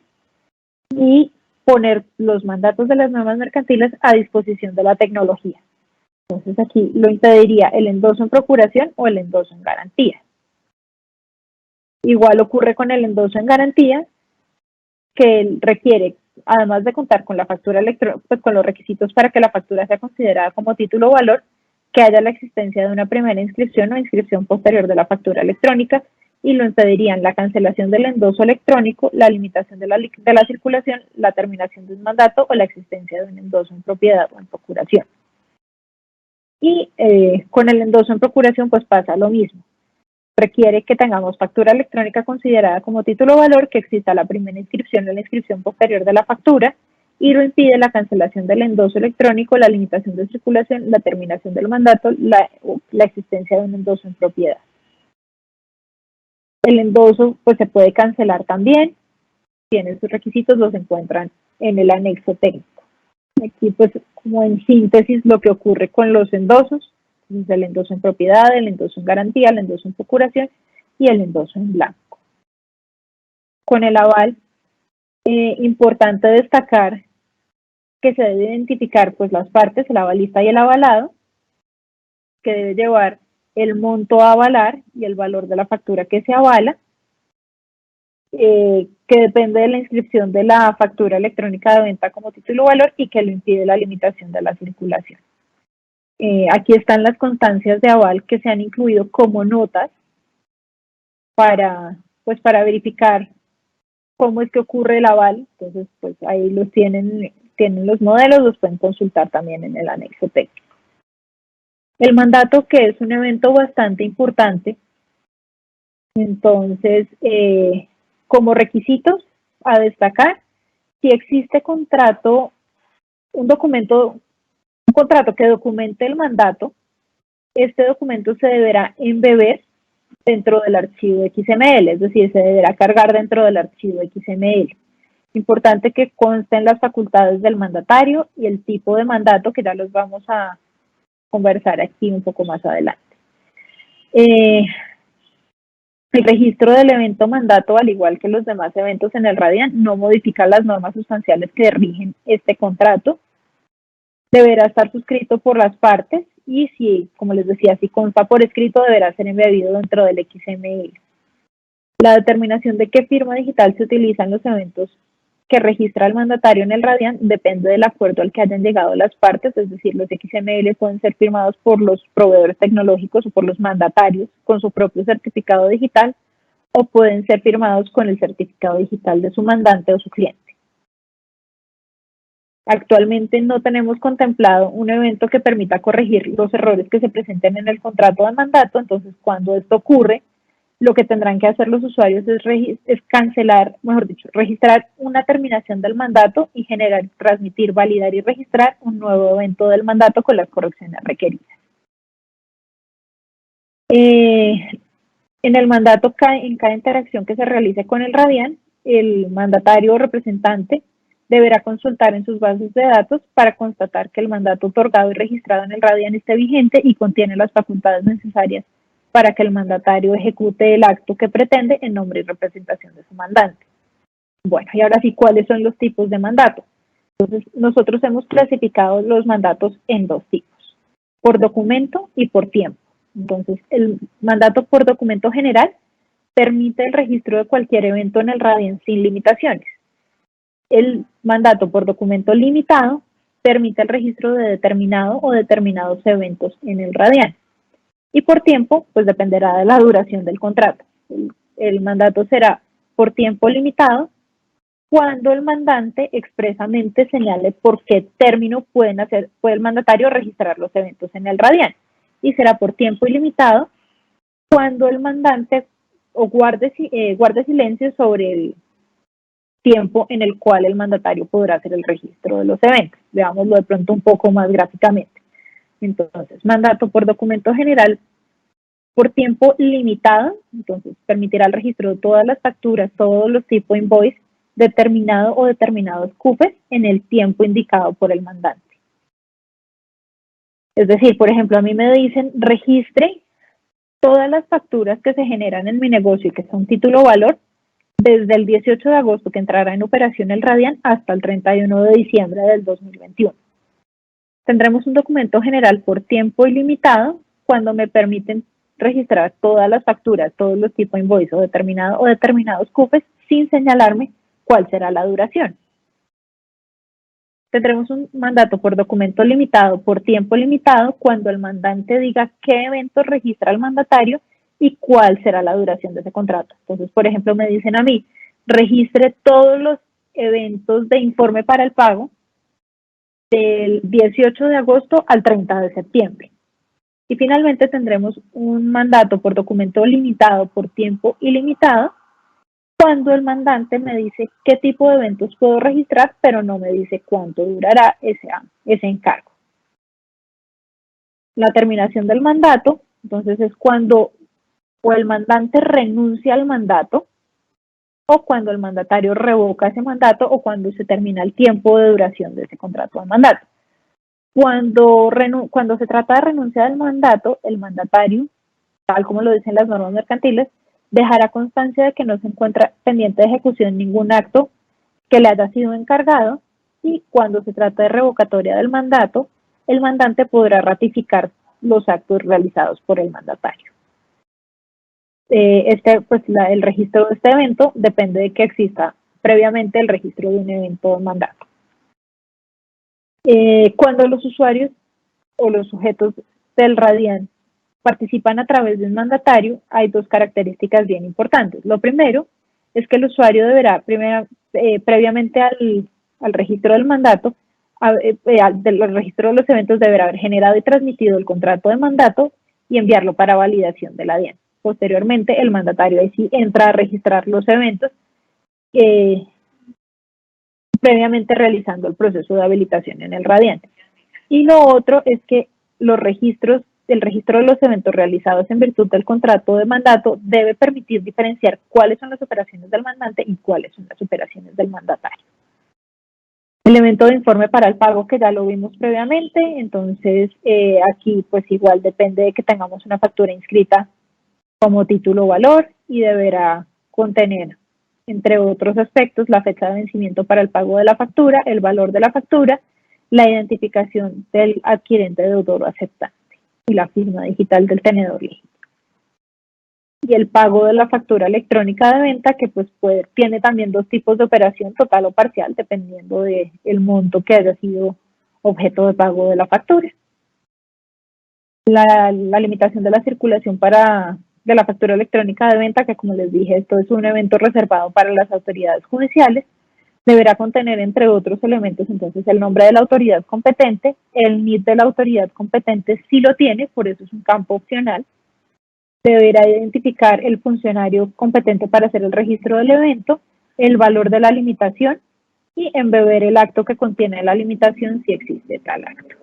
y poner los mandatos de las normas mercantiles a disposición de la tecnología. Entonces aquí lo impediría el endoso en procuración o el endoso en garantía. Igual ocurre con el endoso en garantía, que requiere, además de contar con la factura electrónica, pues con los requisitos para que la factura sea considerada como título o valor, que haya la existencia de una primera inscripción o inscripción posterior de la factura electrónica, y lo impedirían la cancelación del endoso electrónico, la limitación de la circulación, la terminación de un mandato o la existencia de un endoso en propiedad o en procuración. Y con el endoso en procuración pues pasa lo mismo. Requiere que tengamos factura electrónica considerada como título o valor, que exista la primera inscripción o la inscripción posterior de la factura, y lo impide la cancelación del endoso electrónico, la limitación de circulación, la terminación del mandato, la existencia de un endoso en propiedad. El endoso pues se puede cancelar también, tiene sus requisitos, los encuentran en el anexo técnico. Aquí pues como en síntesis lo que ocurre con los endosos: Entonces, el endoso en propiedad, el endoso en garantía, el endoso en procuración y el endoso en blanco. Con el aval, importante destacar que se debe identificar pues las partes, el avalista y el avalado, que debe llevar el monto a avalar y el valor de la factura que se avala, que depende de la inscripción de la factura electrónica de venta como título valor y que lo impide la limitación de la circulación. Aquí están las constancias de aval que se han incluido como notas para verificar cómo es que ocurre el aval. Entonces, pues ahí los tienen los modelos, los pueden consultar también en el anexo técnico. El mandato, que es un evento bastante importante, entonces, como requisitos a destacar, si existe contrato, un contrato que documente el mandato, este documento se deberá embeber dentro del archivo XML, es decir, se deberá cargar dentro del archivo XML. Importante que consten las facultades del mandatario y el tipo de mandato, que ya los vamos a conversar aquí un poco más adelante. El registro del evento mandato, al igual que los demás eventos en el RADIAN, no modifica las normas sustanciales que rigen este contrato. Deberá estar suscrito por las partes y, si, como les decía, si consta por escrito, deberá ser embebido dentro del XML. La determinación de qué firma digital se utiliza en los eventos que registra el mandatario en el RADIAN depende del acuerdo al que hayan llegado las partes, es decir, los XML pueden ser firmados por los proveedores tecnológicos o por los mandatarios con su propio certificado digital, o pueden ser firmados con el certificado digital de su mandante o su cliente. Actualmente no tenemos contemplado un evento que permita corregir los errores que se presenten en el contrato de mandato. Entonces, cuando esto ocurre, lo que tendrán que hacer los usuarios es cancelar, mejor dicho, registrar una terminación del mandato y generar, transmitir, validar y registrar un nuevo evento del mandato con las correcciones requeridas. En el mandato, en cada interacción que se realice con el RADIAN, el mandatario o representante deberá consultar en sus bases de datos para constatar que el mandato otorgado y registrado en el RADIAN esté vigente y contiene las facultades necesarias para que el mandatario ejecute el acto que pretende en nombre y representación de su mandante. Bueno, y ahora sí, ¿cuáles son los tipos de mandato? Entonces, nosotros hemos clasificado los mandatos en dos tipos, por documento y por tiempo. Entonces, el mandato por documento general permite el registro de cualquier evento en el RADIAN sin limitaciones. El mandato por documento limitado permite el registro de determinado o determinados eventos en el RADIAN. Y por tiempo, pues dependerá de la duración del contrato. El mandato será por tiempo limitado cuando el mandante expresamente señale por qué término puede el mandatario registrar los eventos en el RADIAN. Y será por tiempo ilimitado cuando el mandante guarde silencio sobre el tiempo en el cual el mandatario podrá hacer el registro de los eventos. Veámoslo de pronto un poco más gráficamente. Entonces, mandato por documento general por tiempo limitado, entonces permitirá el registro de todas las facturas, todos los tipos invoice, determinado o determinados cupes en el tiempo indicado por el mandante. Es decir, por ejemplo, a mí me dicen registre todas las facturas que se generan en mi negocio y que son título valor desde el 18 de agosto que entrará en operación el RADIAN hasta el 31 de diciembre del 2021. Tendremos un documento general por tiempo ilimitado cuando me permiten registrar todas las facturas, todos los tipos invoice o determinados cupes sin señalarme cuál será la duración. Tendremos un mandato por documento limitado por tiempo limitado cuando el mandante diga qué eventos registra el mandatario y cuál será la duración de ese contrato. Entonces, por ejemplo, me dicen a mí, registre todos los eventos de informe para el pago del 18 de agosto al 30 de septiembre. Y finalmente tendremos un mandato por documento limitado por tiempo ilimitado cuando el mandante me dice qué tipo de eventos puedo registrar, pero no me dice cuánto durará ese encargo. La terminación del mandato, entonces, es cuando o el mandante renuncia al mandato o cuando el mandatario revoca ese mandato o cuando se termina el tiempo de duración de ese contrato de mandato. Cuando se trata de renuncia del mandato, el mandatario, tal como lo dicen las normas mercantiles, dejará constancia de que no se encuentra pendiente de ejecución ningún acto que le haya sido encargado, y cuando se trata de revocatoria del mandato, el mandante podrá ratificar los actos realizados por el mandatario. El registro de este evento depende de que exista previamente el registro de un evento de mandato. Cuando los usuarios o los sujetos del Radian participan a través de un mandatario, hay dos características bien importantes. Lo primero es que el usuario deberá, previamente al registro del mandato, del registro de los eventos, deberá haber generado y transmitido el contrato de mandato y enviarlo para validación de la DIAN. Posteriormente, el mandatario ahí sí entra a registrar los eventos, previamente realizando el proceso de habilitación en el Radian. Y lo otro es que el registro de los eventos realizados en virtud del contrato de mandato debe permitir diferenciar cuáles son las operaciones del mandante y cuáles son las operaciones del mandatario. Elemento de informe para el pago, que ya lo vimos previamente, entonces aquí pues igual depende de que tengamos una factura inscrita como título o valor, y deberá contener, entre otros aspectos, la fecha de vencimiento para el pago de la factura, el valor de la factura, la identificación del adquirente, deudor o aceptante y la firma digital del tenedor legítimo. Y el pago de la factura electrónica de venta, que pues tiene también dos tipos de operación, total o parcial, dependiendo del monto que haya sido objeto de pago de la factura. La limitación de la circulación de la factura electrónica de venta, que como les dije, esto es un evento reservado para las autoridades judiciales, deberá contener, entre otros elementos, entonces el nombre de la autoridad competente, el NID de la autoridad competente si lo tiene, por eso es un campo opcional. Deberá identificar el funcionario competente para hacer el registro del evento, el valor de la limitación y embeber el acto que contiene la limitación si existe tal acto.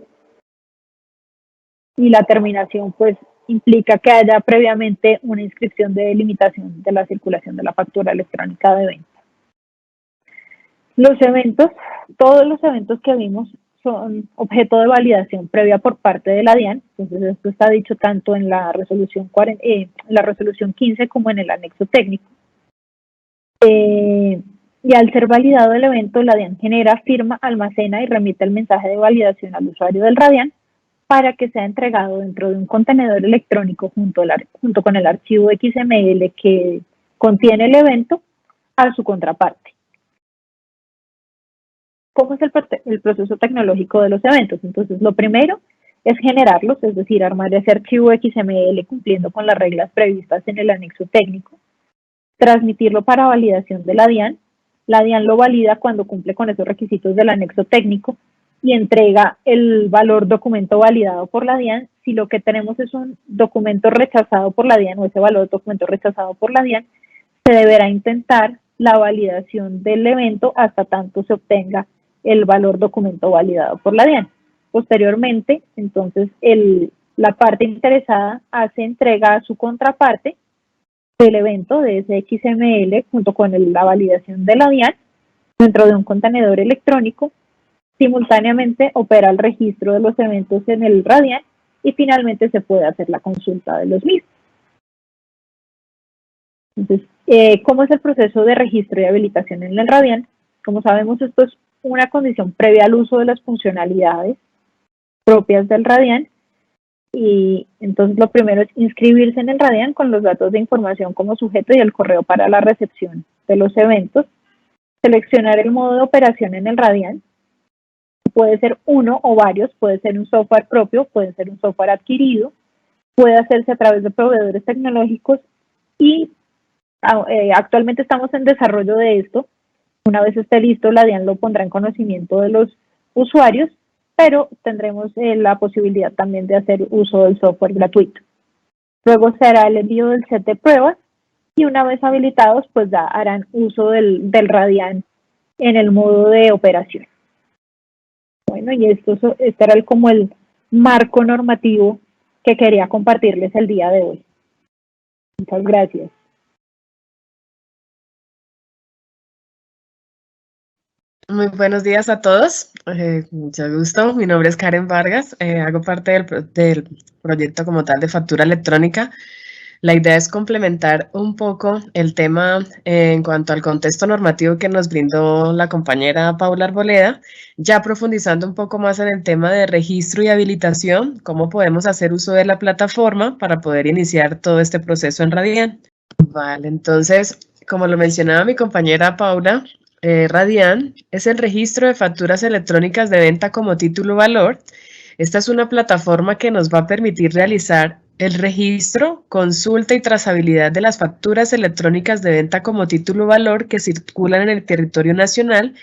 Y la terminación pues implica que haya previamente una inscripción de limitación de la circulación de la factura electrónica de venta. Los eventos, todos los eventos que vimos son objeto de validación previa por parte de la DIAN, entonces esto está dicho tanto en la resolución 15 como en el anexo técnico. Y al ser validado el evento, la DIAN genera, firma, almacena y remite el mensaje de validación al usuario del Radian para que sea entregado dentro de un contenedor electrónico junto con el archivo XML que contiene el evento a su contraparte. ¿Cómo es el proceso tecnológico de los eventos? Entonces, lo primero es generarlos, es decir, armar ese archivo XML cumpliendo con las reglas previstas en el anexo técnico, transmitirlo para validación de la DIAN. La DIAN lo valida cuando cumple con esos requisitos del anexo técnico y entrega el valor documento validado por la DIAN. Si lo que tenemos es un documento rechazado por la DIAN o ese valor documento rechazado por la DIAN, se deberá intentar la validación del evento hasta tanto se obtenga el valor documento validado por la DIAN. Posteriormente, entonces, la parte interesada hace entrega a su contraparte del evento de ese XML junto con la validación de la DIAN dentro de un contenedor electrónico. Simultáneamente opera el registro de los eventos en el Radian y finalmente se puede hacer la consulta de los mismos. Entonces, ¿cómo es el proceso de registro y habilitación en el Radian? Como sabemos, esto es una condición previa al uso de las funcionalidades propias del Radian, y entonces lo primero es inscribirse en el Radian con los datos de información como sujeto y el correo para la recepción de los eventos, seleccionar el modo de operación en el Radian, puede ser uno o varios, puede ser un software propio, puede ser un software adquirido, puede hacerse a través de proveedores tecnológicos y actualmente estamos en desarrollo de esto. Una vez esté listo, la DIAN lo pondrá en conocimiento de los usuarios, pero tendremos la posibilidad también de hacer uso del software gratuito. Luego se hará el envío del set de pruebas y una vez habilitados, pues ya harán uso del Radian en el modo de operación. Bueno, y este era como el marco normativo que quería compartirles el día de hoy. Muchas gracias. Muy buenos días a todos. Mucho gusto. Mi nombre es Karen Vargas. Hago parte del proyecto como tal de factura electrónica. La idea es complementar un poco el tema en cuanto al contexto normativo que nos brindó la compañera Paula Arboleda, ya profundizando un poco más en el tema de registro y habilitación, cómo podemos hacer uso de la plataforma para poder iniciar todo este proceso en Radian. Vale, entonces, como lo mencionaba mi compañera Paula, Radian es el registro de facturas electrónicas de venta como título valor. Esta es una plataforma que nos va a permitir realizar el registro, consulta y trazabilidad de las facturas electrónicas de venta como título valor que circulan en el territorio nacional,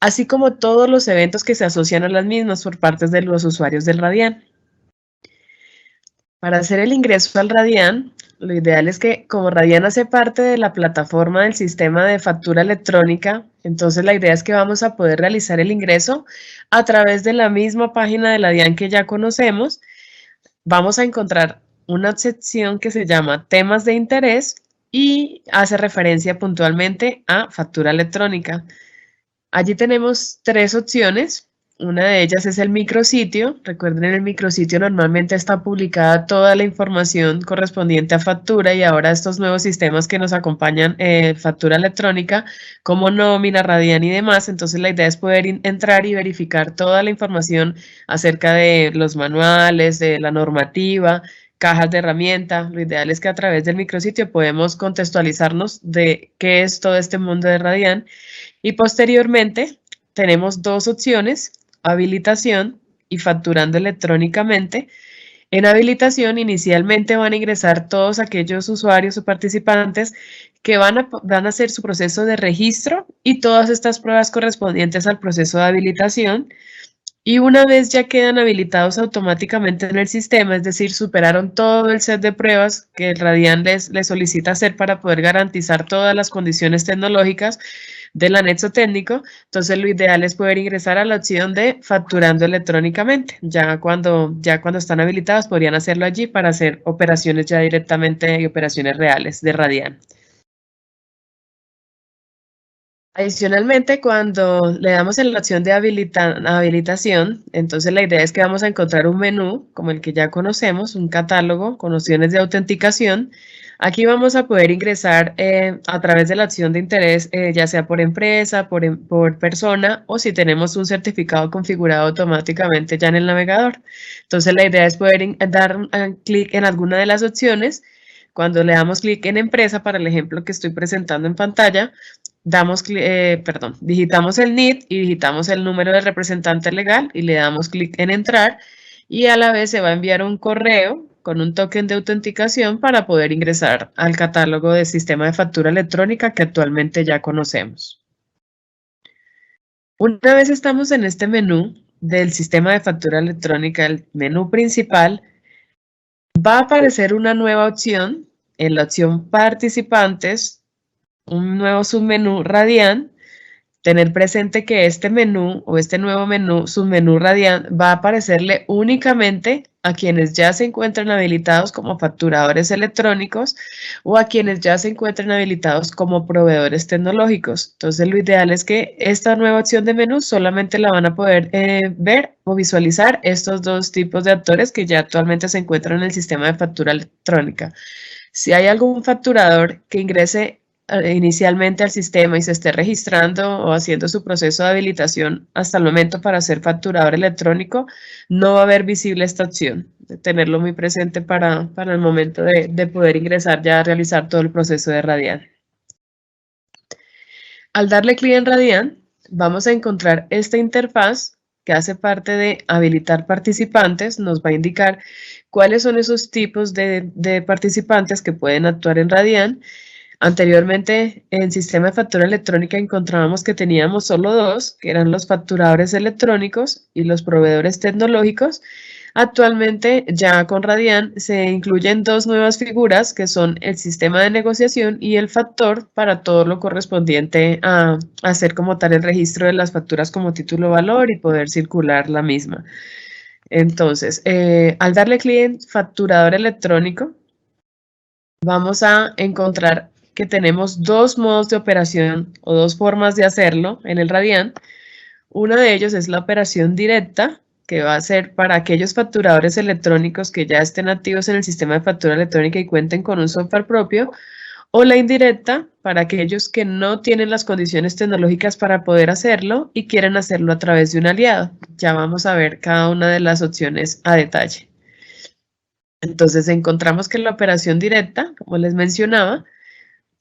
así como todos los eventos que se asocian a las mismas por parte de los usuarios del Radian. Para hacer el ingreso al Radian, lo ideal es que como Radian hace parte de la plataforma del sistema de factura electrónica, entonces la idea es que vamos a poder realizar el ingreso a través de la misma página de la DIAN que ya conocemos. Vamos a encontrar una sección que se llama temas de interés y hace referencia puntualmente a factura electrónica. Allí tenemos tres opciones. Una de ellas es el micrositio. Recuerden, en el micrositio normalmente está publicada toda la información correspondiente a factura y ahora estos nuevos sistemas que nos acompañan, factura electrónica, como nómina, Radian y demás. Entonces la idea es poder entrar y verificar toda la información acerca de los manuales, de la normativa, cajas de herramienta. Lo ideal es que a través del micrositio podemos contextualizarnos de qué es todo este mundo de Radian. Y posteriormente tenemos dos opciones, habilitación y facturando electrónicamente. En habilitación inicialmente van a ingresar todos aquellos usuarios o participantes que van a hacer su proceso de registro y todas estas pruebas correspondientes al proceso de habilitación. Y una vez ya quedan habilitados automáticamente en el sistema, es decir, superaron todo el set de pruebas que el Radian les solicita hacer para poder garantizar todas las condiciones tecnológicas del anexo técnico, entonces lo ideal es poder ingresar a la opción de facturando electrónicamente. Ya cuando están habilitados podrían hacerlo allí para hacer operaciones ya directamente, operaciones reales de Radian. Adicionalmente, cuando le damos en la opción de habilitación, entonces la idea es que vamos a encontrar un menú como el que ya conocemos, un catálogo con opciones de autenticación. Aquí vamos a poder ingresar a través de la opción de interés, ya sea por empresa, por persona, o si tenemos un certificado configurado automáticamente ya en el navegador. Entonces la idea es poder dar clic en alguna de las opciones. Cuando le damos clic en empresa, para el ejemplo que estoy presentando en pantalla, digitamos el NID y digitamos el número del representante legal y le damos clic en entrar y a la vez se va a enviar un correo con un token de autenticación para poder ingresar al catálogo del sistema de factura electrónica que actualmente ya conocemos. Una vez estamos en este menú del sistema de factura electrónica, el menú principal, va a aparecer una nueva opción, en la opción participantes, un nuevo submenú Radian. Tener presente que este menú o este nuevo menú, submenú Radian, va a aparecerle únicamente a quienes ya se encuentran habilitados como facturadores electrónicos o a quienes ya se encuentran habilitados como proveedores tecnológicos. Entonces lo ideal es que esta nueva opción de menú solamente la van a poder ver o visualizar estos dos tipos de actores que ya actualmente se encuentran en el sistema de factura electrónica. Si hay algún facturador que ingrese inicialmente al sistema y se esté registrando o haciendo su proceso de habilitación hasta el momento para ser facturador electrónico, no va a haber visible esta opción. De tenerlo muy presente para el momento de poder ingresar ya a realizar todo el proceso de Radian. Al darle clic en Radian, vamos a encontrar esta interfaz que hace parte de habilitar participantes. Nos va a indicar cuáles son esos tipos de participantes que pueden actuar en Radian. Anteriormente, en sistema de factura electrónica encontrábamos que teníamos solo dos, que eran los facturadores electrónicos y los proveedores tecnológicos. Actualmente, ya con Radian, se incluyen dos nuevas figuras, que son el sistema de negociación y el factor, para todo lo correspondiente a hacer como tal el registro de las facturas como título valor y poder circular la misma. Entonces, al darle clic en facturador electrónico, vamos a encontrar que tenemos dos modos de operación o dos formas de hacerlo en el Radian. Uno de ellos es la operación directa, que va a ser para aquellos facturadores electrónicos que ya estén activos en el sistema de factura electrónica y cuenten con un software propio, o la indirecta para aquellos que no tienen las condiciones tecnológicas para poder hacerlo y quieren hacerlo a través de un aliado. Ya vamos a ver cada una de las opciones a detalle. Entonces encontramos que la operación directa, como les mencionaba,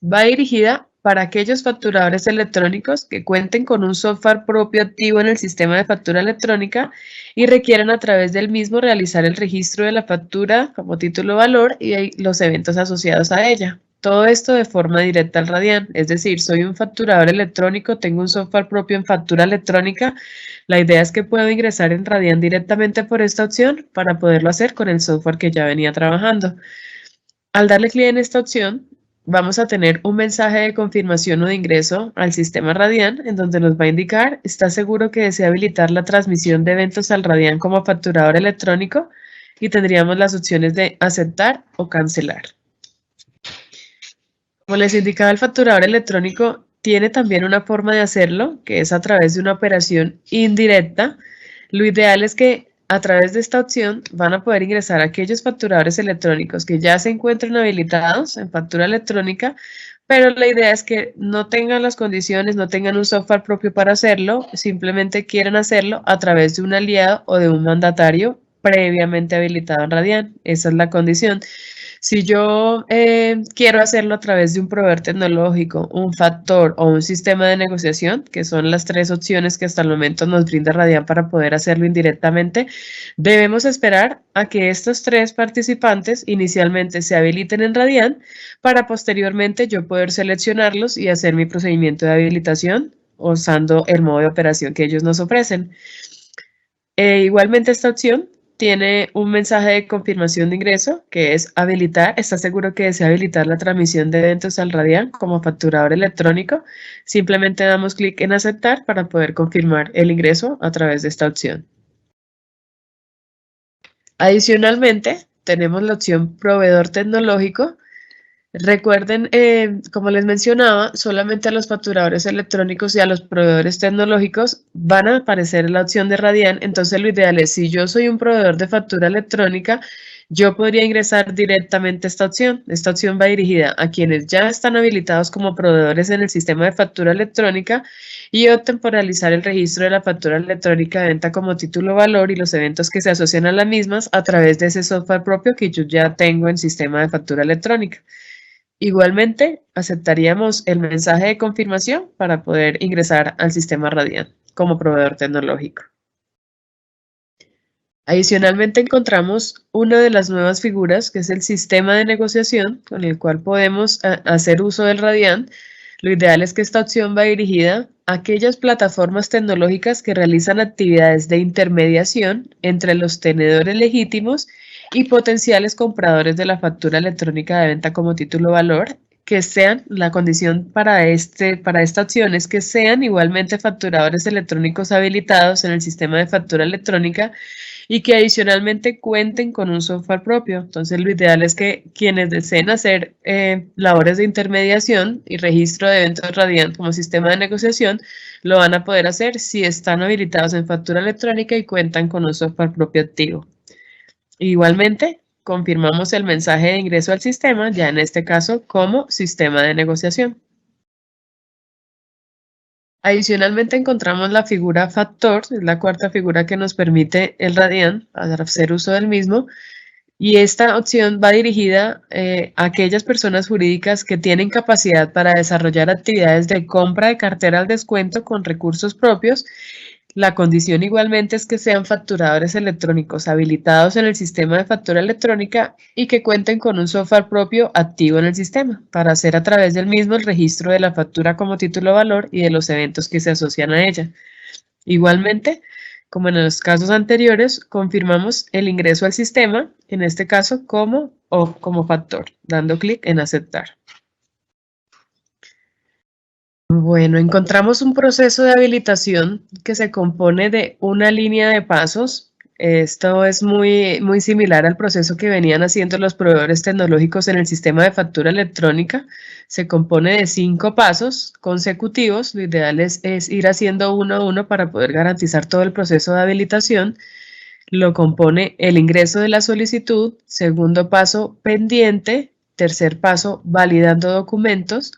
va dirigida para aquellos facturadores electrónicos que cuenten con un software propio activo en el sistema de factura electrónica y requieran a través del mismo realizar el registro de la factura como título valor y los eventos asociados a ella. Todo esto de forma directa al Radian, es decir, soy un facturador electrónico, tengo un software propio en factura electrónica. La idea es que puedo ingresar en Radian directamente por esta opción para poderlo hacer con el software que ya venía trabajando. Al darle clic en esta opción, vamos a tener un mensaje de confirmación o de ingreso al sistema Radian, en donde nos va a indicar, ¿está seguro que desea habilitar la transmisión de eventos al Radian como facturador electrónico? Y tendríamos las opciones de aceptar o cancelar. Como les indicaba, el facturador electrónico tiene también una forma de hacerlo, que es a través de una operación indirecta. Lo ideal es que a través de esta opción van a poder ingresar a aquellos facturadores electrónicos que ya se encuentren habilitados en factura electrónica, pero la idea es que no tengan las condiciones, no tengan un software propio para hacerlo, simplemente quieren hacerlo a través de un aliado o de un mandatario previamente habilitado en Radian. Esa es la condición. Si yo quiero hacerlo a través de un proveedor tecnológico, un factor o un sistema de negociación, que son las tres opciones que hasta el momento nos brinda Radian para poder hacerlo indirectamente, debemos esperar a que estos tres participantes inicialmente se habiliten en Radian para posteriormente yo poder seleccionarlos y hacer mi procedimiento de habilitación usando el modo de operación que ellos nos ofrecen. Igualmente esta opción tiene un mensaje de confirmación de ingreso que es habilitar, está seguro que desea habilitar la transmisión de eventos al Radian como facturador electrónico. Simplemente damos clic en aceptar para poder confirmar el ingreso a través de esta opción. Adicionalmente, tenemos la opción proveedor tecnológico. Recuerden, como les mencionaba, solamente a los facturadores electrónicos y a los proveedores tecnológicos van a aparecer la opción de Radian. Entonces, lo ideal es, si yo soy un proveedor de factura electrónica, yo podría ingresar directamente a esta opción. Esta opción va dirigida a quienes ya están habilitados como proveedores en el sistema de factura electrónica y opten por realizar el registro de la factura electrónica de venta como título valor y los eventos que se asocian a las mismas a través de ese software propio que yo ya tengo en sistema de factura electrónica. Igualmente, aceptaríamos el mensaje de confirmación para poder ingresar al sistema Radian como proveedor tecnológico. Adicionalmente, encontramos una de las nuevas figuras, que es el sistema de negociación, con el cual podemos hacer uso del Radian. Lo ideal es que esta opción va dirigida a aquellas plataformas tecnológicas que realizan actividades de intermediación entre los tenedores legítimos y potenciales compradores de la factura electrónica de venta como título valor, que sean, la condición para esta opción es que sean igualmente facturadores electrónicos habilitados en el sistema de factura electrónica y que adicionalmente cuenten con un software propio. Entonces, lo ideal es que quienes deseen hacer labores de intermediación y registro de eventos Radian como sistema de negociación, lo van a poder hacer si están habilitados en factura electrónica y cuentan con un software propio activo. Igualmente, confirmamos el mensaje de ingreso al sistema, ya en este caso como sistema de negociación. Adicionalmente encontramos la figura factor, es la cuarta figura que nos permite el Radian hacer uso del mismo, y esta opción va dirigida a aquellas personas jurídicas que tienen capacidad para desarrollar actividades de compra de cartera al descuento con recursos propios. La condición igualmente es que sean facturadores electrónicos habilitados en el sistema de factura electrónica y que cuenten con un software propio activo en el sistema para hacer a través del mismo el registro de la factura como título valor y de los eventos que se asocian a ella. Igualmente, como en los casos anteriores, confirmamos el ingreso al sistema, en este caso como factor, dando clic en aceptar. Bueno, encontramos un proceso de habilitación que se compone de una línea de pasos Esto es muy similar al proceso que venían haciendo los proveedores tecnológicos en el sistema de factura electrónica. Se compone de 5 pasos consecutivos. Lo ideal es ir haciendo uno a uno para poder garantizar todo el proceso de habilitación. Lo compone el ingreso de la solicitud, segundo paso pendiente, tercer paso validando documentos,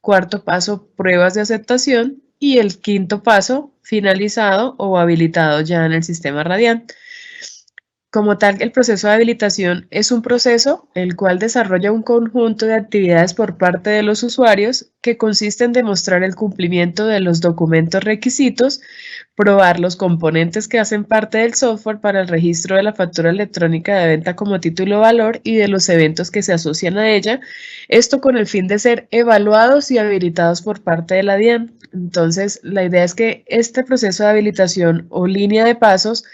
cuarto paso pruebas de aceptación y el quinto paso finalizado o habilitado ya en el sistema Radian. Como tal, el proceso de habilitación es un proceso el cual desarrolla un conjunto de actividades por parte de los usuarios que consiste en demostrar el cumplimiento de los documentos requisitos, probar los componentes que hacen parte del software para el registro de la factura electrónica de venta como título o valor y de los eventos que se asocian a ella, esto con el fin de ser evaluados y habilitados por parte de la DIAN. Entonces, la idea es que este proceso de habilitación o línea de pasos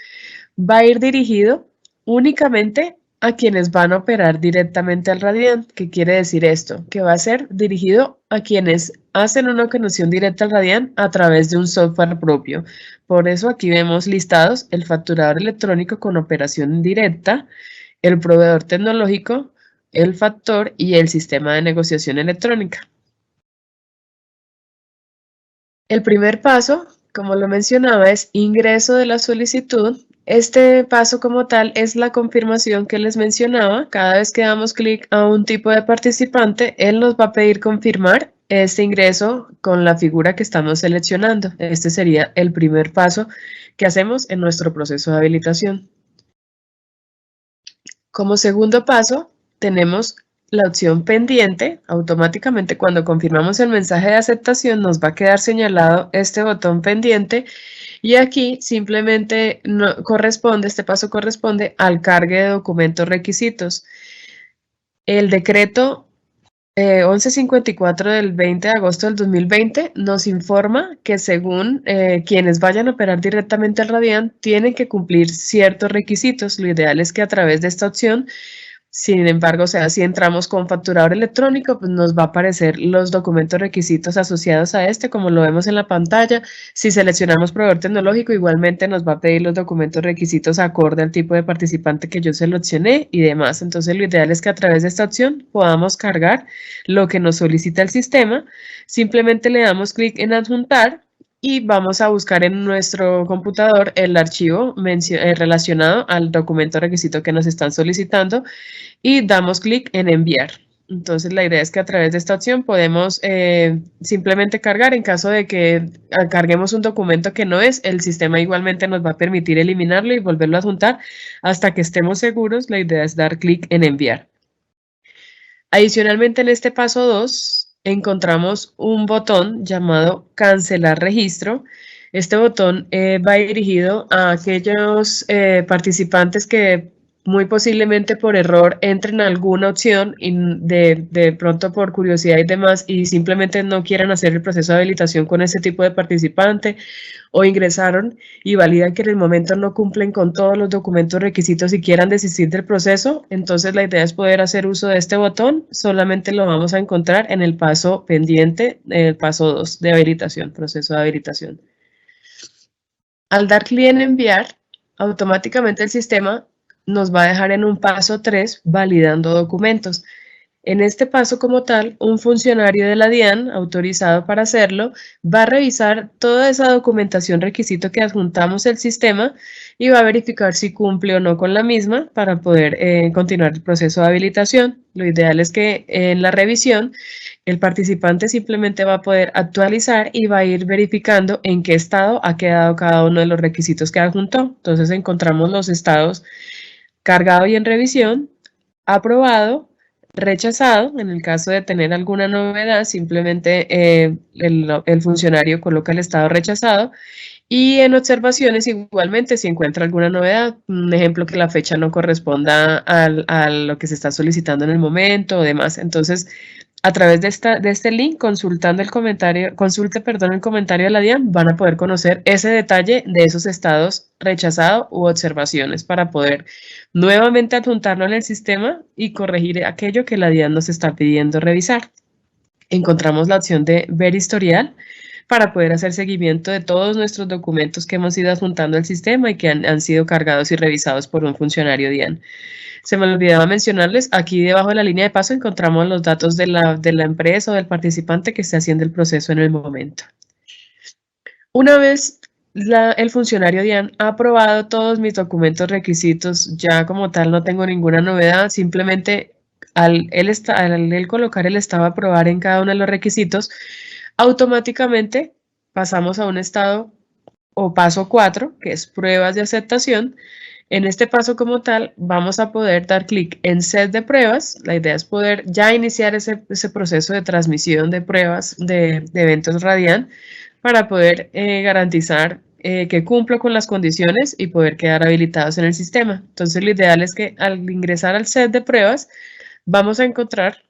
va a ir dirigido únicamente a quienes van a operar directamente al Radian. ¿Qué quiere decir esto? Que va a ser dirigido a quienes hacen una conexión directa al Radian a través de un software propio. Por eso aquí vemos listados el facturador electrónico con operación directa, el proveedor tecnológico, el factor y el sistema de negociación electrónica. El primer paso, como lo mencionaba, es ingreso de la solicitud. Este paso como tal es la confirmación que les mencionaba. Cada vez que damos clic a un tipo de participante, él nos va a pedir confirmar este ingreso con la figura que estamos seleccionando. Este sería el primer paso que hacemos en nuestro proceso de habilitación. Como segundo paso, tenemos la opción pendiente. Automáticamente cuando confirmamos el mensaje de aceptación nos va a quedar señalado este botón pendiente. Y aquí simplemente este paso corresponde al cargue de documentos requisitos. El decreto 1154 del 20 de agosto del 2020 nos informa que según quienes vayan a operar directamente al Radian tienen que cumplir ciertos requisitos. Lo ideal es que a través de esta opción, sin embargo, o sea, si entramos con facturador electrónico, pues nos va a aparecer los documentos requisitos asociados a este, como lo vemos en la pantalla. Si seleccionamos proveedor tecnológico, igualmente nos va a pedir los documentos requisitos acorde al tipo de participante que yo seleccioné y demás. Entonces, lo ideal es que a través de esta opción podamos cargar lo que nos solicita el sistema. Simplemente le damos clic en adjuntar y vamos a buscar en nuestro computador el archivo relacionado al documento requisito que nos están solicitando y damos clic en enviar. Entonces la idea es que a través de esta opción podemos simplemente cargar. En caso de que carguemos un documento que no es, el sistema igualmente nos va a permitir eliminarlo y volverlo a adjuntar hasta que estemos seguros. La idea es dar clic en enviar. Adicionalmente en este paso 2 encontramos un botón llamado cancelar registro. Este botón va dirigido a aquellos participantes que muy posiblemente por error entren a alguna opción y de pronto por curiosidad y demás y simplemente no quieran hacer el proceso de habilitación con ese tipo de participante o ingresaron y validan que en el momento no cumplen con todos los documentos requisitos y quieran desistir del proceso. Entonces la idea es poder hacer uso de este botón. Solamente lo vamos a encontrar en el paso pendiente, el paso 2 de habilitación, proceso de habilitación. Al dar clic en enviar, automáticamente el sistema nos va a dejar en un paso 3 validando documentos. En este paso como tal, un funcionario de la DIAN autorizado para hacerlo va a revisar toda esa documentación requisito que adjuntamos al sistema y va a verificar si cumple o no con la misma para poder continuar el proceso de habilitación. Lo ideal es que en la revisión el participante simplemente va a poder actualizar y va a ir verificando en qué estado ha quedado cada uno de los requisitos que adjuntó. Entonces encontramos los estados cargado y en revisión, aprobado, rechazado. En el caso de tener alguna novedad, simplemente el funcionario coloca el estado rechazado. Y en observaciones igualmente si encuentra alguna novedad, un ejemplo que la fecha no corresponda a lo que se está solicitando en el momento o demás. Entonces, a través de este link, consulte el comentario de la DIAN, van a poder conocer ese detalle de esos estados rechazados u observaciones para poder nuevamente adjuntarlo en el sistema y corregir aquello que la DIAN nos está pidiendo revisar. Encontramos la opción de ver historial. para poder hacer seguimiento de todos nuestros documentos que hemos ido adjuntando al sistema y que han sido cargados y revisados por un funcionario DIAN. Se me olvidaba mencionarles, aquí debajo de la línea de paso encontramos los datos de la empresa o del participante que esté haciendo el proceso en el momento. Una vez el funcionario DIAN ha aprobado todos mis documentos requisitos, ya como tal no tengo ninguna novedad, simplemente al él colocar el estado a aprobar en cada uno de los requisitos, automáticamente pasamos a un estado o paso 4, que es pruebas de aceptación. En este paso como tal, vamos a poder dar clic en set de pruebas. La idea es poder ya iniciar ese proceso de transmisión de pruebas de eventos Radian para poder garantizar que cumplo con las condiciones y poder quedar habilitados en el sistema. Entonces, lo ideal es que al ingresar al set de pruebas, vamos a encontrar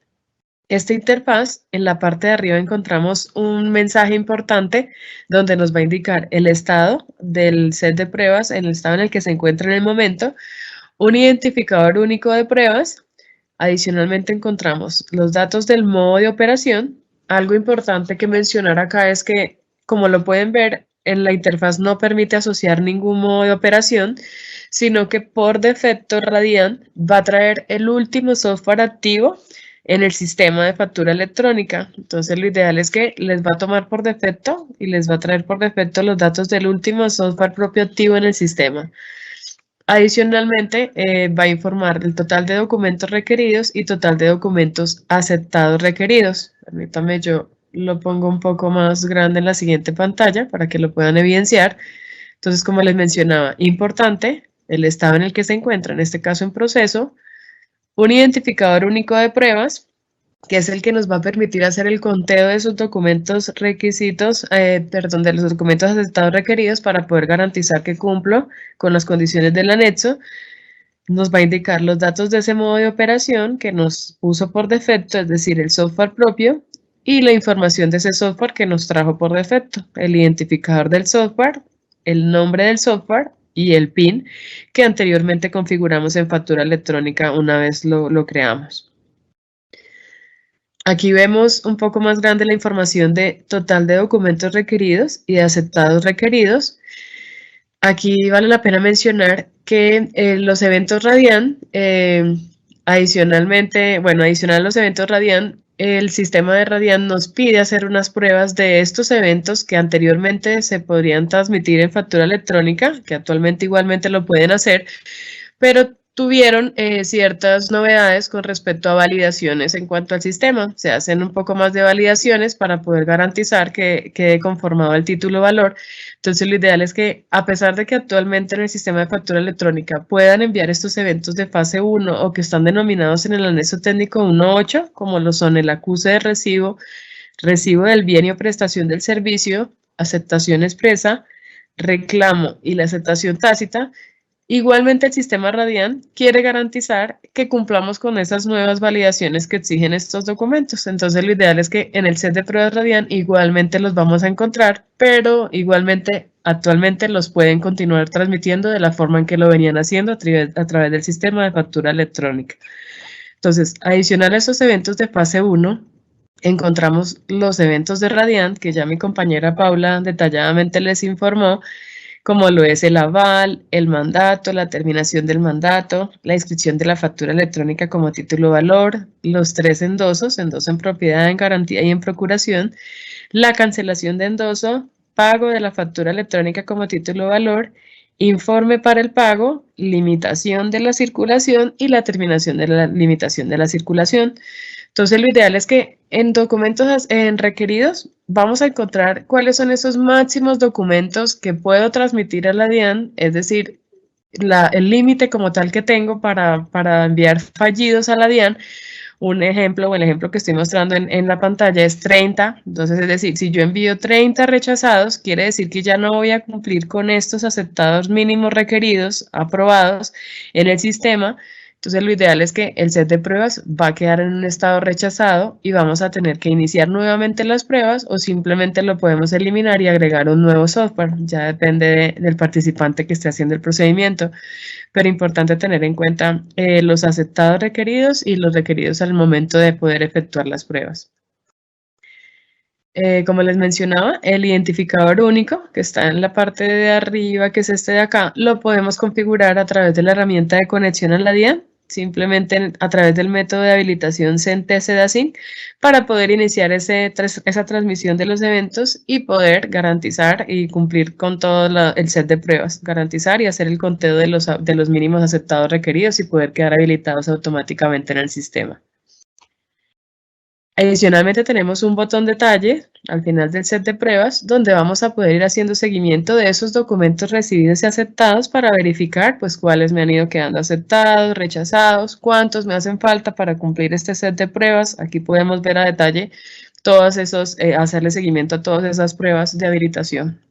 esta interfaz. En la parte de arriba encontramos un mensaje importante donde nos va a indicar el estado del set de pruebas, el estado en el que se encuentra en el momento, un identificador único de pruebas. Adicionalmente encontramos los datos del modo de operación. Algo importante que mencionar acá es que, como lo pueden ver, en la interfaz no permite asociar ningún modo de operación, sino que por defecto Radian va a traer el último software activo en el sistema de factura electrónica. Entonces lo ideal es que les va a tomar por defecto y les va a traer por defecto los datos del último software propio activo en el sistema. Adicionalmente, va a informar el total de documentos requeridos y total de documentos aceptados requeridos. Permítanme, yo lo pongo un poco más grande en la siguiente pantalla para que lo puedan evidenciar. Entonces, como les mencionaba, importante el estado en el que se encuentra, en este caso en proceso, un identificador único de pruebas, que es el que nos va a permitir hacer el conteo de esos documentos requisitos, de los documentos aceptados requeridos para poder garantizar que cumplo con las condiciones del anexo. Nos va a indicar los datos de ese modo de operación que nos puso por defecto, es decir, el software propio, y la información de ese software que nos trajo por defecto, el identificador del software, el nombre del software y el PIN que anteriormente configuramos en factura electrónica una vez lo creamos. Aquí vemos un poco más grande la información de total de documentos requeridos y de aceptados requeridos. Aquí vale la pena mencionar que los eventos Radian, adicional a los eventos Radian, el sistema de Radian nos pide hacer unas pruebas de estos eventos que anteriormente se podrían transmitir en factura electrónica, que actualmente igualmente lo pueden hacer, pero tuvieron ciertas novedades con respecto a validaciones en cuanto al sistema. Se hacen un poco más de validaciones para poder garantizar que quede conformado el título valor. Entonces, lo ideal es que, a pesar de que actualmente en el sistema de factura electrónica puedan enviar estos eventos de fase 1 o que están denominados en el anexo técnico 1.8, como lo son el acuse de recibo, recibo del bien o prestación del servicio, aceptación expresa, reclamo y la aceptación tácita, igualmente el sistema Radian quiere garantizar que cumplamos con esas nuevas validaciones que exigen estos documentos. Entonces lo ideal es que en el set de pruebas Radian igualmente los vamos a encontrar, pero igualmente actualmente los pueden continuar transmitiendo de la forma en que lo venían haciendo a través del sistema de factura electrónica. Entonces, adicional a esos eventos de fase 1, encontramos los eventos de Radian, que ya mi compañera Paula detalladamente les informó, como lo es el aval, el mandato, la terminación del mandato, la inscripción de la factura electrónica como título valor, los 3 endosos, endoso en propiedad, en garantía y en procuración, la cancelación de endoso, pago de la factura electrónica como título valor, informe para el pago, limitación de la circulación y la terminación de la limitación de la circulación. Entonces, lo ideal es que en documentos requeridos vamos a encontrar cuáles son esos máximos documentos que puedo transmitir a la DIAN, es decir, el límite como tal que tengo para enviar fallidos a la DIAN. Un ejemplo, o el ejemplo que estoy mostrando en la pantalla es 30. Entonces, es decir, si yo envío 30 rechazados, quiere decir que ya no voy a cumplir con estos aceptados mínimos requeridos, aprobados en el sistema. Entonces, lo ideal es que el set de pruebas va a quedar en un estado rechazado y vamos a tener que iniciar nuevamente las pruebas o simplemente lo podemos eliminar y agregar un nuevo software. Ya depende del participante que esté haciendo el procedimiento. Pero importante tener en cuenta los aceptados requeridos y los requeridos al momento de poder efectuar las pruebas. como les mencionaba, el identificador único, que está en la parte de arriba, que es este de acá, lo podemos configurar a través de la herramienta de conexión a la DIAN, simplemente a través del método de habilitación CEN-TC-DASYNC, para poder iniciar esa transmisión de los eventos y poder garantizar y cumplir con todo el set de pruebas, garantizar y hacer el conteo de los mínimos aceptados requeridos y poder quedar habilitados automáticamente en el sistema. Adicionalmente tenemos un botón detalle al final del set de pruebas donde vamos a poder ir haciendo seguimiento de esos documentos recibidos y aceptados para verificar pues cuáles me han ido quedando aceptados, rechazados, cuántos me hacen falta para cumplir este set de pruebas. Aquí podemos ver a detalle todos esos, hacerle seguimiento a todas esas pruebas de habilitación.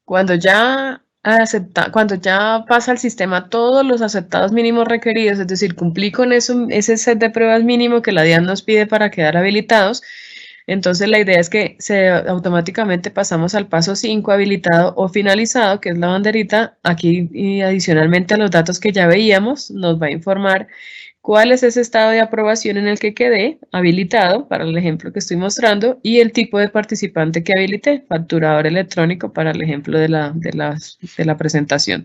Cuando ya pasa al sistema todos los aceptados mínimos requeridos, es decir, cumplí con ese set de pruebas mínimo que la DIAN nos pide para quedar habilitados, entonces la idea es que automáticamente pasamos al paso 5, habilitado o finalizado, que es la banderita. Aquí, y adicionalmente a los datos que ya veíamos, nos va a informar cuál es ese estado de aprobación en el que quedé habilitado, para el ejemplo que estoy mostrando, y el tipo de participante que habilité, facturador electrónico, para el ejemplo de la presentación.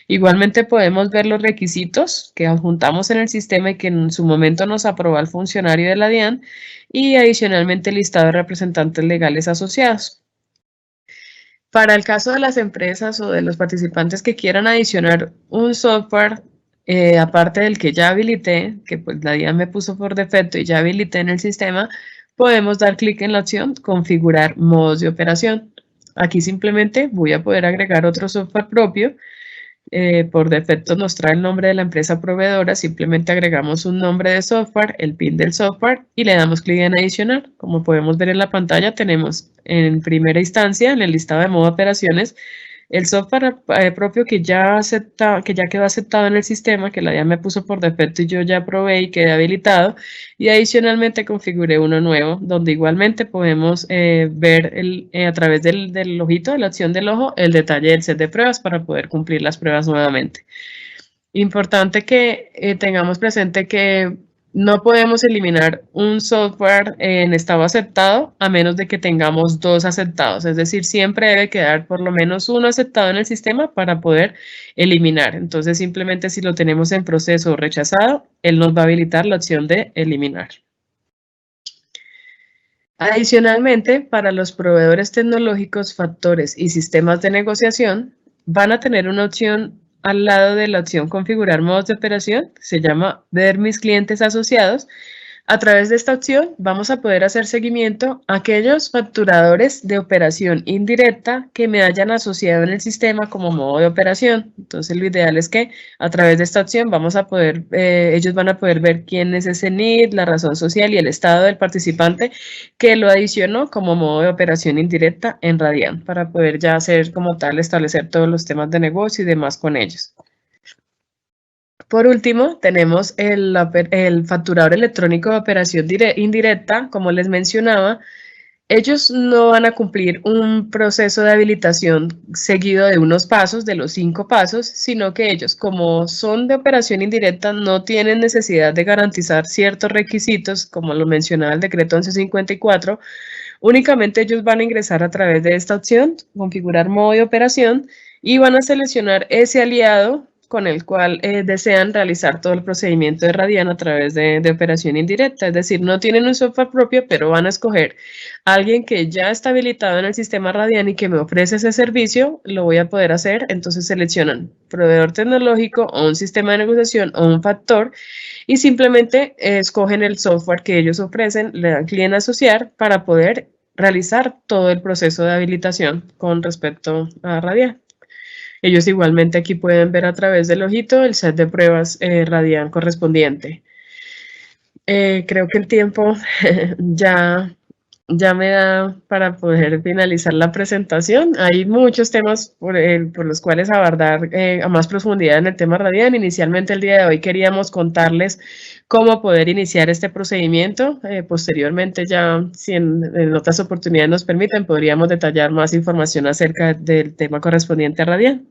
Igualmente podemos ver los requisitos que adjuntamos en el sistema y que en su momento nos aprobó el funcionario de la DIAN, y adicionalmente el listado de representantes legales asociados. Para el caso de las empresas o de los participantes que quieran adicionar un software aparte del que ya habilité, que pues la DIAN me puso por defecto y ya habilité en el sistema, podemos dar clic en la opción configurar modos de operación. Aquí simplemente voy a poder agregar otro software propio. Por defecto nos trae el nombre de la empresa proveedora, simplemente agregamos un nombre de software, el PIN del software y le damos clic en adicionar. Como podemos ver en la pantalla, tenemos en primera instancia en el listado de modo de operaciones el software propio que ya quedó aceptado en el sistema, que la DIAN me puso por defecto y yo ya probé y quedé habilitado, y adicionalmente configuré uno nuevo, donde igualmente podemos ver a través del ojito, de la opción del ojo, el detalle del set de pruebas para poder cumplir las pruebas nuevamente. Importante que tengamos presente que no podemos eliminar un software en estado aceptado a menos de que tengamos dos aceptados, es decir, siempre debe quedar por lo menos uno aceptado en el sistema para poder eliminar. Entonces, simplemente si lo tenemos en proceso o rechazado, él nos va a habilitar la opción de eliminar. Adicionalmente, para los proveedores tecnológicos, factores y sistemas de negociación, van a tener una opción al lado de la opción configurar modos de operación, se llama ver mis clientes asociados. A través de esta opción vamos a poder hacer seguimiento a aquellos facturadores de operación indirecta que me hayan asociado en el sistema como modo de operación. Entonces lo ideal es que a través de esta opción vamos a poder, ellos van a poder ver quién es ese NID, la razón social y el estado del participante que lo adicionó como modo de operación indirecta en Radian, para poder ya hacer como tal, establecer todos los temas de negocio y demás con ellos. Por último, tenemos el facturador electrónico de operación indirecta, como les mencionaba. Ellos no van a cumplir un proceso de habilitación seguido de unos pasos, de los 5 pasos, sino que ellos, como son de operación indirecta, no tienen necesidad de garantizar ciertos requisitos, como lo mencionaba el decreto 1154. Únicamente ellos van a ingresar a través de esta opción, configurar modo de operación, y van a seleccionar ese aliado con el cual desean realizar todo el procedimiento de Radian a través de operación indirecta. Es decir, no tienen un software propio, pero van a escoger a alguien que ya está habilitado en el sistema Radian y que me ofrece ese servicio, lo voy a poder hacer. Entonces seleccionan proveedor tecnológico o un sistema de negociación o un factor y simplemente escogen el software que ellos ofrecen, le dan clic en asociar para poder realizar todo el proceso de habilitación con respecto a Radian. Ellos igualmente aquí pueden ver a través del ojito el set de pruebas Radian correspondiente. Creo que el tiempo ya me da para poder finalizar la presentación. Hay muchos temas por los cuales abordar a más profundidad en el tema Radian. Inicialmente el día de hoy queríamos contarles cómo poder iniciar este procedimiento. Posteriormente ya, si en otras oportunidades nos permiten, podríamos detallar más información acerca del tema correspondiente a Radian.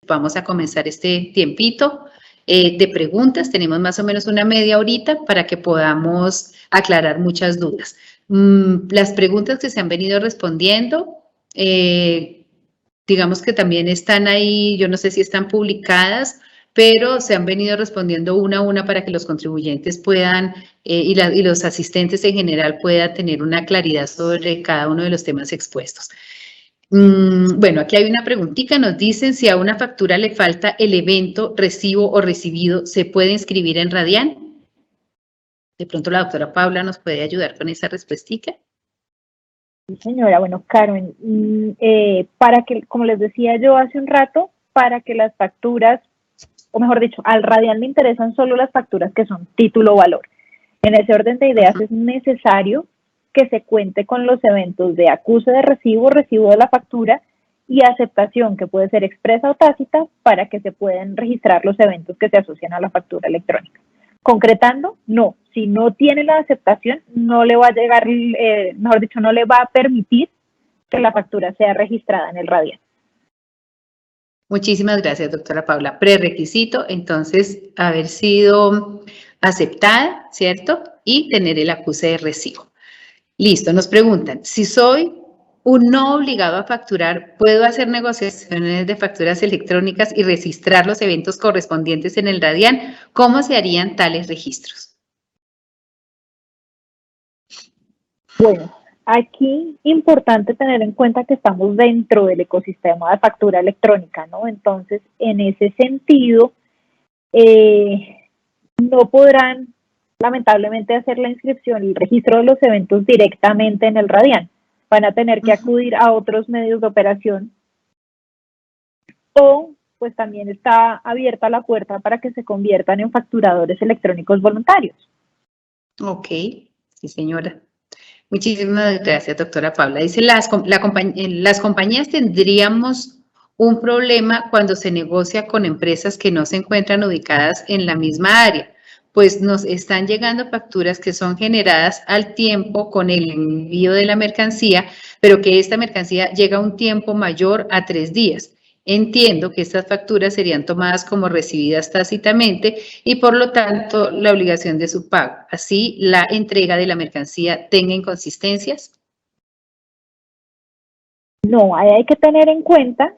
Vamos a comenzar este tiempito de preguntas. Tenemos más o menos una media horita para que podamos aclarar muchas dudas. Las preguntas que se han venido respondiendo, digamos que también están ahí, yo no sé si están publicadas, pero se han venido respondiendo una a una para que los contribuyentes puedan, y los asistentes en general puedan tener una claridad sobre cada uno de los temas expuestos. Bueno, aquí hay una preguntita, nos dicen si a una factura le falta el evento, recibo o recibido, ¿se puede inscribir en Radian? De pronto la doctora Paula nos puede ayudar con esa respuestica. Sí, señora. Bueno, Carmen, para que, como les decía yo hace un rato, para que las facturas, o mejor dicho, al Radian le interesan solo las facturas que son título o valor. En ese orden de ideas es necesario que se cuente con los eventos de acuse de recibo, recibo de la factura y aceptación, que puede ser expresa o tácita, para que se puedan registrar los eventos que se asocian a la factura electrónica. Concretando, no. Si no tiene la aceptación, no le va a llegar, mejor dicho, no le va a permitir que la factura sea registrada en el Radian. Muchísimas gracias, doctora Paula. Prerequisito, entonces, haber sido aceptada, ¿cierto? Y tener el acuse de recibo. Listo, nos preguntan, si soy un no obligado a facturar, ¿puedo hacer negociaciones de facturas electrónicas y registrar los eventos correspondientes en el Radian? ¿Cómo se harían tales registros? Bueno, aquí importante tener en cuenta que estamos dentro del ecosistema de factura electrónica, ¿no? Entonces, en ese sentido, no podrán lamentablemente hacer la inscripción y el registro de los eventos directamente en el Radian. Van a tener que acudir a otros medios de operación, o pues también está abierta la puerta para que se conviertan en facturadores electrónicos voluntarios. Ok, sí señora. Muchísimas gracias, doctora Paula. Dice, las compañías tendríamos un problema cuando se negocia con empresas que no se encuentran ubicadas en la misma área, pues nos están llegando facturas que son generadas al tiempo con el envío de la mercancía, pero que esta mercancía llega a un tiempo mayor a 3 días. Entiendo que estas facturas serían tomadas como recibidas tácitamente y por lo tanto la obligación de su pago. Así, la entrega de la mercancía tenga inconsistencias. No, ahí hay que tener en cuenta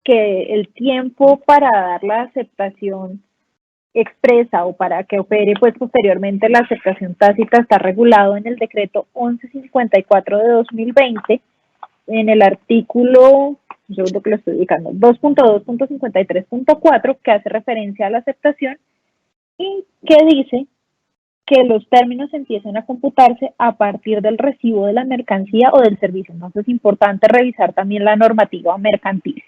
que el tiempo para dar la aceptación expresa o para que opere pues posteriormente la aceptación tácita está regulado en el decreto 1154 de 2020 en el artículo, yo creo que lo estoy ubicando, 2.2.53.4, que hace referencia a la aceptación y que dice que los términos empiezan a computarse a partir del recibo de la mercancía o del servicio. Entonces es importante revisar también la normativa mercantil.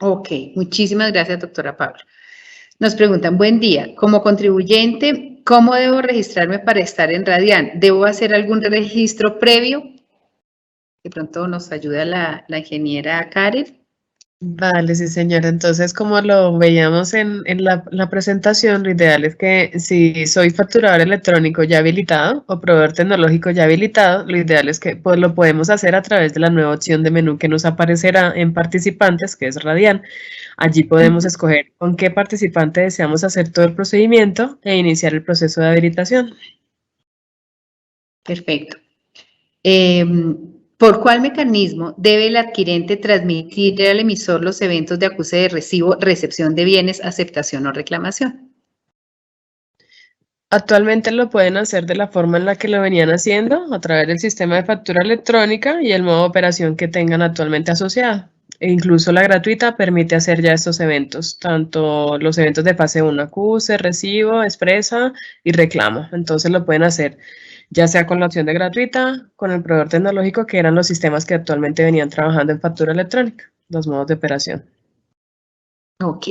Ok, muchísimas gracias, doctora Paula. Nos preguntan, buen día, como contribuyente, ¿cómo debo registrarme para estar en Radian? ¿Debo hacer algún registro previo? De pronto nos ayuda la ingeniera Karen. Vale, sí señora. Entonces, como lo veíamos en la presentación, lo ideal es que si soy facturador electrónico ya habilitado o proveedor tecnológico ya habilitado, lo ideal es que pues, lo podemos hacer a través de la nueva opción de menú que nos aparecerá en participantes, que es Radian. Allí podemos escoger con qué participante deseamos hacer todo el procedimiento e iniciar el proceso de habilitación. Perfecto. ¿Por cuál mecanismo debe el adquirente transmitir al emisor los eventos de acuse de recibo, recepción de bienes, aceptación o reclamación? Actualmente lo pueden hacer de la forma en la que lo venían haciendo, a través del sistema de factura electrónica y el modo de operación que tengan actualmente asociado. E incluso la gratuita permite hacer ya estos eventos, tanto los eventos de fase 1, acuse, recibo, expresa y reclamo. Entonces lo pueden hacer ya sea con la opción de gratuita, con el proveedor tecnológico, que eran los sistemas que actualmente venían trabajando en factura electrónica, los modos de operación. Ok,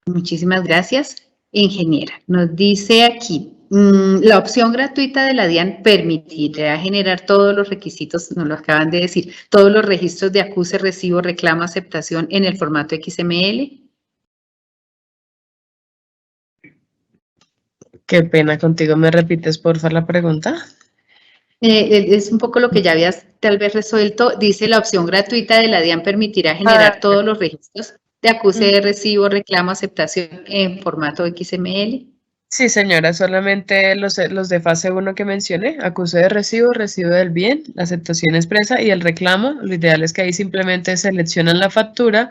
muchísimas gracias, ingeniera. Nos dice aquí, la opción gratuita de la DIAN permitirá generar todos los requisitos, nos lo acaban de decir, todos los registros de acuse, recibo, reclamo, aceptación en el formato XML. Qué pena contigo, ¿me repites por favor la pregunta? Es un poco lo que ya habías tal vez resuelto. Dice la opción gratuita de la DIAN permitirá generar todos los registros de acuse de recibo, reclamo, aceptación en formato XML? Sí, señora, solamente los de fase 1 que mencioné, acuse de recibo, recibo del bien, la aceptación expresa y el reclamo. Lo ideal es que ahí simplemente seleccionan la factura,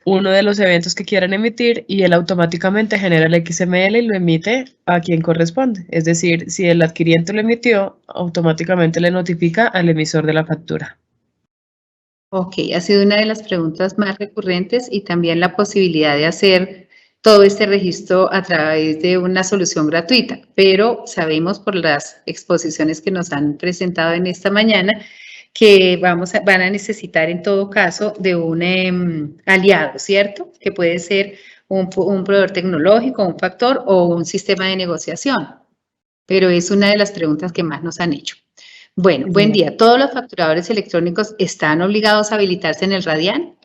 uno de los eventos que quieran emitir y él automáticamente genera el XML y lo emite a quien corresponde. Es decir, si el adquiriente lo emitió, automáticamente le notifica al emisor de la factura. Ok, ha sido una de las preguntas más recurrentes y también la posibilidad de hacer todo este registro a través de una solución gratuita, pero sabemos por las exposiciones que nos han presentado en esta mañana que van a necesitar en todo caso de un aliado, ¿cierto? Que puede ser un proveedor tecnológico, un factor o un sistema de negociación, pero es una de las preguntas que más nos han hecho. Bueno, buen día. ¿Todos los facturadores electrónicos están obligados a habilitarse en el Radian?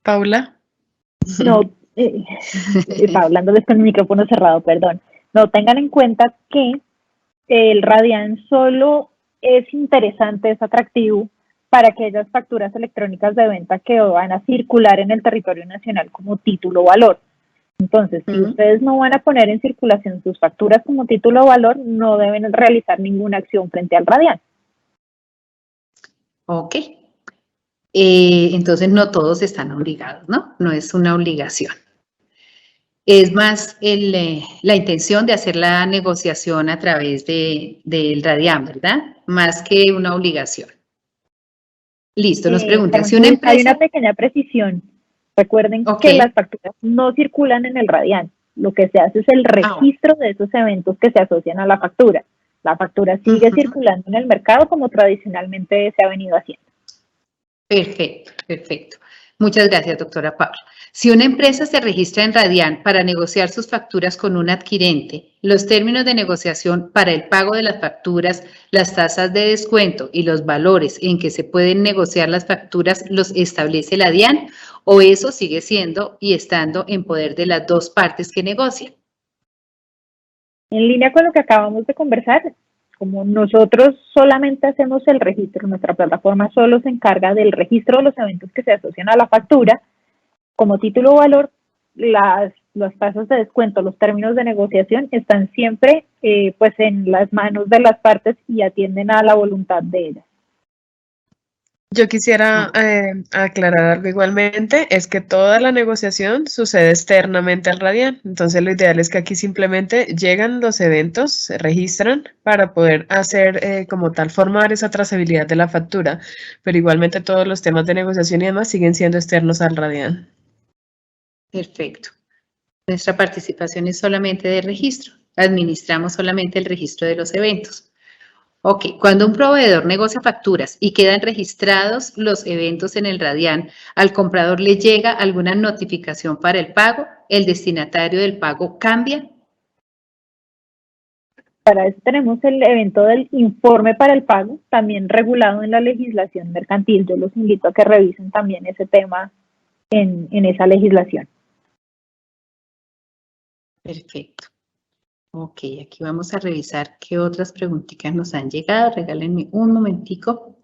Paula. No, estaba hablándoles con el micrófono cerrado, perdón. No, tengan en cuenta que el Radian solo es interesante, es atractivo para aquellas facturas electrónicas de venta que van a circular en el territorio nacional como título o valor. Entonces, si ustedes no van a poner en circulación sus facturas como título o valor, no deben realizar ninguna acción frente al Radian. Ok. Entonces, no todos están obligados, ¿no? No es una obligación. Es más la intención de hacer la negociación a través del Radian, ¿verdad? Más que una obligación. Listo, nos preguntan si una empresa... Hay una pequeña precisión. Recuerden que las facturas no circulan en el Radian. Lo que se hace es el registro de esos eventos que se asocian a la factura. La factura sigue circulando en el mercado como tradicionalmente se ha venido haciendo. Perfecto, perfecto. Muchas gracias, doctora Paula. Si una empresa se registra en Radian para negociar sus facturas con un adquirente, los términos de negociación para el pago de las facturas, las tasas de descuento y los valores en que se pueden negociar las facturas los establece la DIAN, o eso sigue siendo y estando en poder de las dos partes que negocian. En línea con lo que acabamos de conversar, como nosotros solamente hacemos el registro, nuestra plataforma solo se encarga del registro de los eventos que se asocian a la factura, como título o valor, las tasas de descuento, los términos de negociación están siempre pues en las manos de las partes y atienden a la voluntad de ellas. Yo quisiera aclarar algo igualmente, es que toda la negociación sucede externamente al Radian, entonces lo ideal es que aquí simplemente llegan los eventos, se registran para poder hacer como tal formar esa trazabilidad de la factura, pero igualmente todos los temas de negociación y demás siguen siendo externos al Radian. Perfecto. Nuestra participación es solamente de registro, administramos solamente el registro de los eventos. Ok, cuando un proveedor negocia facturas y quedan registrados los eventos en el Radian, ¿al comprador le llega alguna notificación para el pago? ¿El destinatario del pago cambia? Para eso tenemos el evento del informe para el pago, también regulado en la legislación mercantil. Yo los invito a que revisen también ese tema en esa legislación. Perfecto. Ok, aquí vamos a revisar qué otras preguntitas nos han llegado. Regálenme un momentico.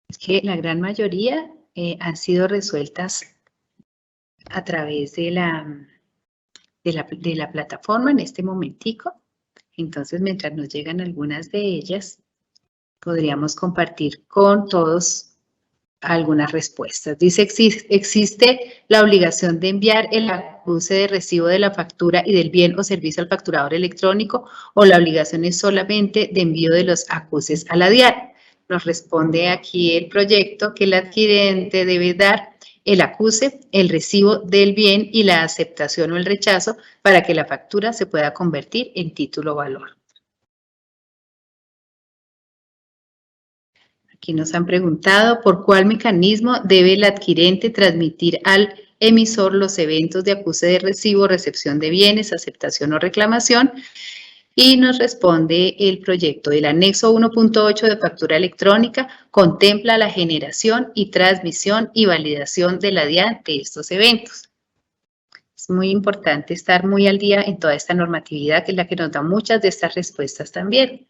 Es que la gran mayoría han sido resueltas a través de la plataforma en este momentico. Entonces, mientras nos llegan algunas de ellas, podríamos compartir con todos algunas respuestas. Dice, ¿existe la obligación de enviar el acuse de recibo de la factura y del bien o servicio al facturador electrónico, o la obligación es solamente de envío de los acuses a la DIAN? Nos responde aquí el proyecto que el adquirente debe dar el acuse, el recibo del bien y la aceptación o el rechazo para que la factura se pueda convertir en título o valor. Aquí nos han preguntado por cuál mecanismo debe el adquirente transmitir al emisor los eventos de acuse de recibo, recepción de bienes, aceptación o reclamación. Y nos responde el proyecto. El anexo 1.8 de factura electrónica contempla la generación y transmisión y validación de la DIAN de estos eventos. Es muy importante estar muy al día en toda esta normatividad, que es la que nos da muchas de estas respuestas también.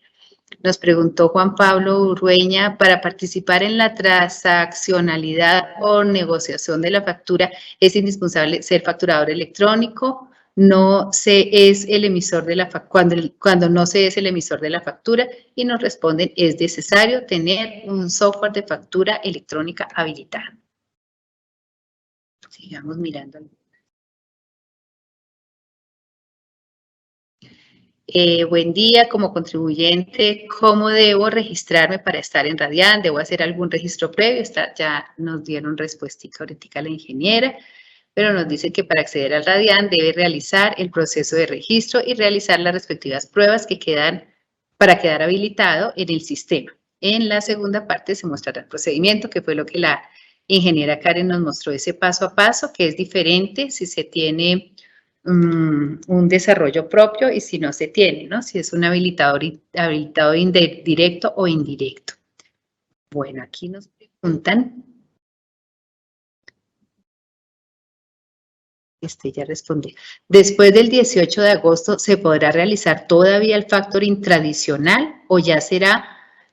Nos preguntó Juan Pablo Urrueña, para participar en la transaccionalidad o negociación de la factura, ¿es indispensable ser facturador electrónico? No se es el emisor de la cuando no se es el emisor de la factura, y nos responden, es necesario tener un software de factura electrónica habilitado. Sigamos mirando. Buen día, como contribuyente, ¿cómo debo registrarme para estar en Radian? ¿Debo hacer algún registro previo? Ya nos dieron respuestica ahorita la ingeniera, pero nos dice que para acceder al Radian debe realizar el proceso de registro y realizar las respectivas pruebas que quedan para quedar habilitado en el sistema. En la segunda parte se mostrará el procedimiento, que fue lo que la ingeniera Karen nos mostró, ese paso a paso, que es diferente si se tiene un desarrollo propio y si no se tiene, ¿no? Si es un habilitado directo o indirecto. Bueno, aquí nos preguntan. Ya respondí. Después del 18 de agosto, ¿se podrá realizar todavía el factoring tradicional o ya será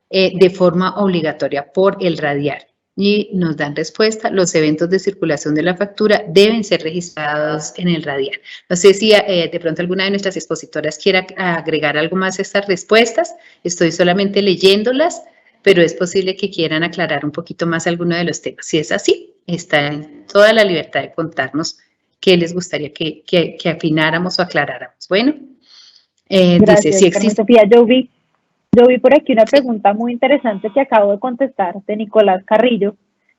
de forma obligatoria por el Radian? Y nos dan respuesta, los eventos de circulación de la factura deben ser registrados en el Radian. No sé si de pronto alguna de nuestras expositoras quiera agregar algo más a estas respuestas. Estoy solamente leyéndolas, pero es posible que quieran aclarar un poquito más alguno de los temas. Si es así, está en toda la libertad de contarnos qué les gustaría que afináramos o aclaráramos. Bueno, gracias, dice, si existe... Sofía, yo vi por aquí una pregunta muy interesante que acabo de contestar de Nicolás Carrillo,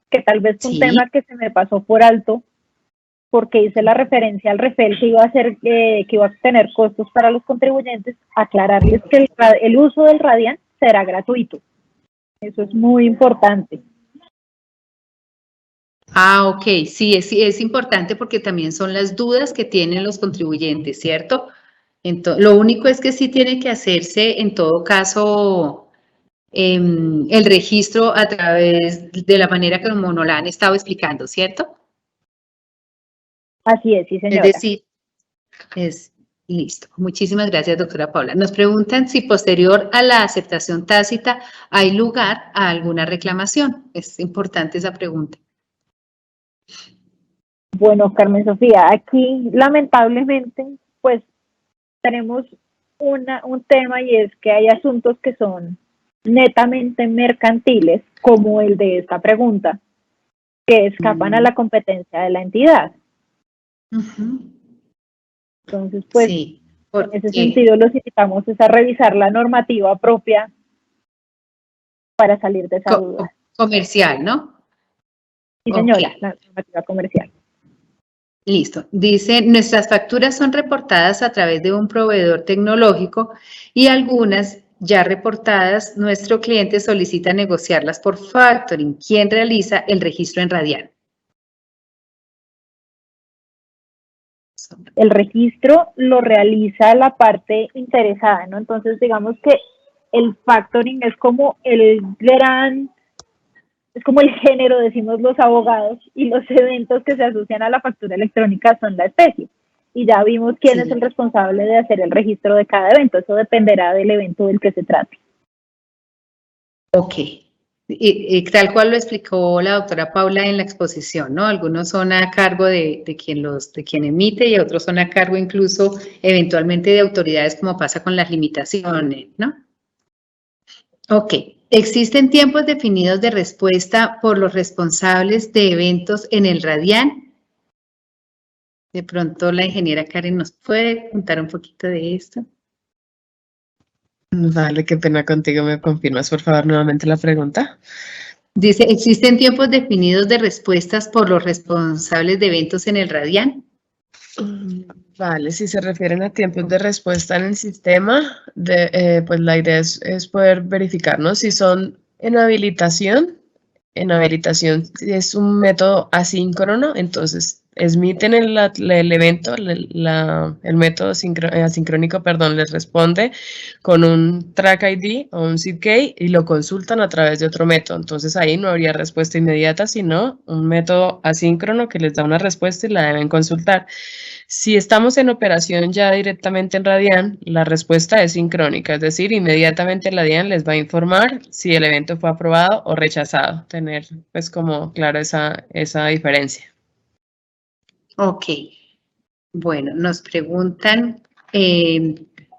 que tal vez fue un tema que se me pasó por alto, porque hice la referencia al REFEL que iba a tener costos para los contribuyentes. Aclararles que el uso del Radian será gratuito. Eso es muy importante. Ah, ok, sí, es importante porque también son las dudas que tienen los contribuyentes, ¿cierto? Entonces, lo único es que sí tiene que hacerse, en todo caso, el registro a través de la manera como nos la han estado explicando, ¿cierto? Así es, sí, señora. Es decir, listo. Muchísimas gracias, doctora Paula. Nos preguntan si posterior a la aceptación tácita hay lugar a alguna reclamación. Es importante esa pregunta. Bueno, Carmen Sofía, aquí lamentablemente, pues tenemos un tema, y es que hay asuntos que son netamente mercantiles, como el de esta pregunta, que escapan a la competencia de la entidad. Entonces, pues, sí, en ese sentido los invitamos a revisar la normativa propia para salir de esa duda. Comercial, ¿no? Sí, señora, la normativa comercial. Listo. Dice, nuestras facturas son reportadas a través de un proveedor tecnológico y algunas ya reportadas, nuestro cliente solicita negociarlas por factoring. ¿Quién realiza el registro en Radian? El registro lo realiza la parte interesada, ¿no? Entonces, digamos que el factoring es como el género, decimos los abogados, y los eventos que se asocian a la factura electrónica son la especie. Y ya vimos quién es el responsable de hacer el registro de cada evento. Eso dependerá del evento del que se trate. Ok. Y tal cual lo explicó la doctora Paula en la exposición, ¿no? Algunos son a cargo de quien emite y otros son a cargo incluso eventualmente de autoridades, como pasa con las limitaciones, ¿no? Ok. ¿Existen tiempos definidos de respuesta por los responsables de eventos en el Radian? De pronto la ingeniera Karen nos puede contar un poquito de esto. Vale, qué pena contigo. ¿Me confirmas, por favor, nuevamente la pregunta? Dice, ¿existen tiempos definidos de respuestas por los responsables de eventos en el Radian? Vale, si se refieren a tiempos de respuesta en el sistema, pues la idea es poder verificar, ¿no? Si son en habilitación es un método asíncrono, entonces emiten el evento, el método asincrónico, perdón, les responde con un track ID o un seed key y lo consultan a través de otro método. Entonces ahí no habría respuesta inmediata, sino un método asíncrono que les da una respuesta y la deben consultar. Si estamos en operación ya directamente en Radian, la respuesta es sincrónica, es decir, inmediatamente Radian les va a informar si el evento fue aprobado o rechazado. Tener pues como claro esa diferencia. Ok. Bueno, nos preguntan,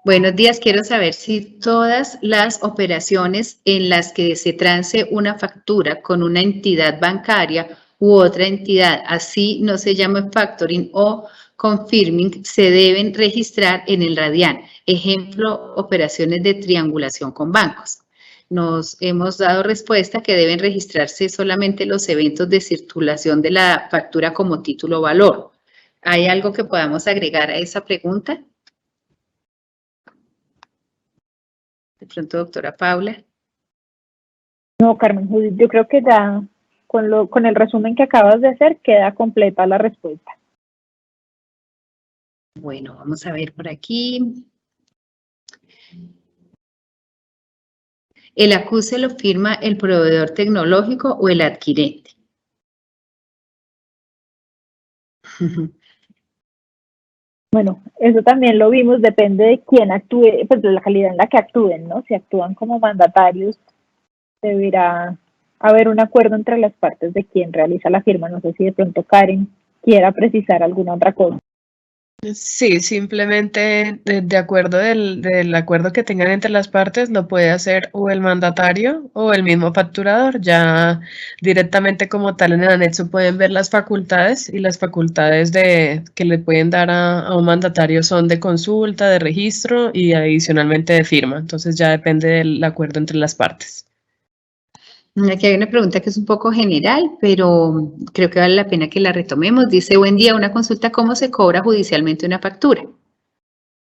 buenos días, quiero saber si todas las operaciones en las que se trance una factura con una entidad bancaria u otra entidad, así no se llama factoring o confirming, se deben registrar en el Radian. Ejemplo, operaciones de triangulación con bancos. Nos hemos dado respuesta que deben registrarse solamente los eventos de circulación de la factura como título valor. ¿Hay algo que podamos agregar a esa pregunta? De pronto, doctora Paula. No, Carmen Judith, yo creo que ya con el resumen que acabas de hacer queda completa la respuesta. Bueno, vamos a ver por aquí. ¿El acuse lo firma el proveedor tecnológico o el adquirente? Bueno, eso también lo vimos, depende de quién actúe, pues de la calidad en la que actúen, ¿no? Si actúan como mandatarios, deberá haber un acuerdo entre las partes de quién realiza la firma. No sé si de pronto Karen quiera precisar alguna otra cosa. Sí, simplemente de acuerdo del acuerdo que tengan entre las partes lo puede hacer o el mandatario o el mismo facturador. Ya directamente como tal en el anexo pueden ver las facultades y las facultades que le pueden dar a un mandatario son de consulta, de registro y adicionalmente de firma. Entonces ya depende del acuerdo entre las partes. Aquí hay una pregunta que es un poco general, pero creo que vale la pena que la retomemos. Dice, buen día, una consulta, ¿cómo se cobra judicialmente una factura?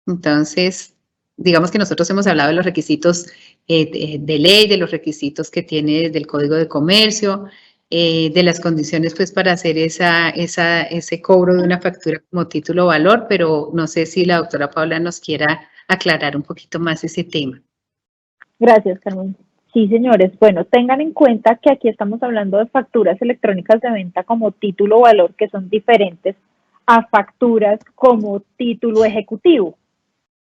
Entonces, digamos que nosotros hemos hablado de los requisitos de ley, de los requisitos que tiene desde el Código de Comercio, de las condiciones pues para hacer ese cobro de una factura como título o valor, pero no sé si la doctora Paula nos quiera aclarar un poquito más ese tema. Gracias, Carmen. Sí, señores. Bueno, tengan en cuenta que aquí estamos hablando de facturas electrónicas de venta como título o valor, que son diferentes a facturas como título ejecutivo.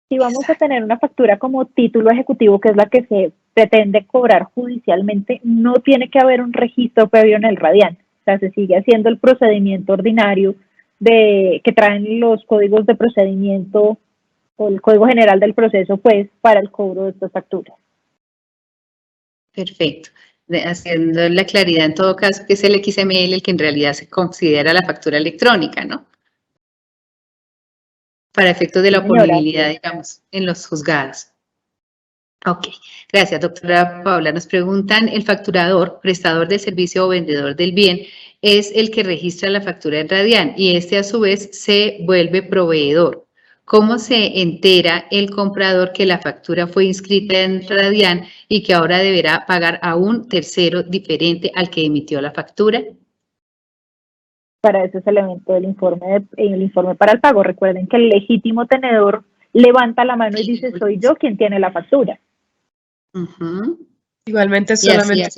Si vamos a tener una factura como título ejecutivo, que es la que se pretende cobrar judicialmente, no tiene que haber un registro previo en el Radian. O sea, se sigue haciendo el procedimiento ordinario que traen los códigos de procedimiento o el Código General del Proceso, pues, para el cobro de estas facturas. Perfecto. Haciendo la claridad en todo caso que es el XML el que en realidad se considera la factura electrónica, ¿no? Para efectos de la oponibilidad, digamos, en los juzgados. Ok, gracias, doctora Paula. Nos preguntan, ¿el facturador, prestador de servicio o vendedor del bien es el que registra la factura en Radian y este a su vez se vuelve proveedor? ¿Cómo se entera el comprador que la factura fue inscrita en Radian y que ahora deberá pagar a un tercero diferente al que emitió la factura? Para eso es el evento del informe, el informe para el pago. Recuerden que el legítimo tenedor levanta la mano y dice, soy yo quien tiene la factura. Igualmente solamente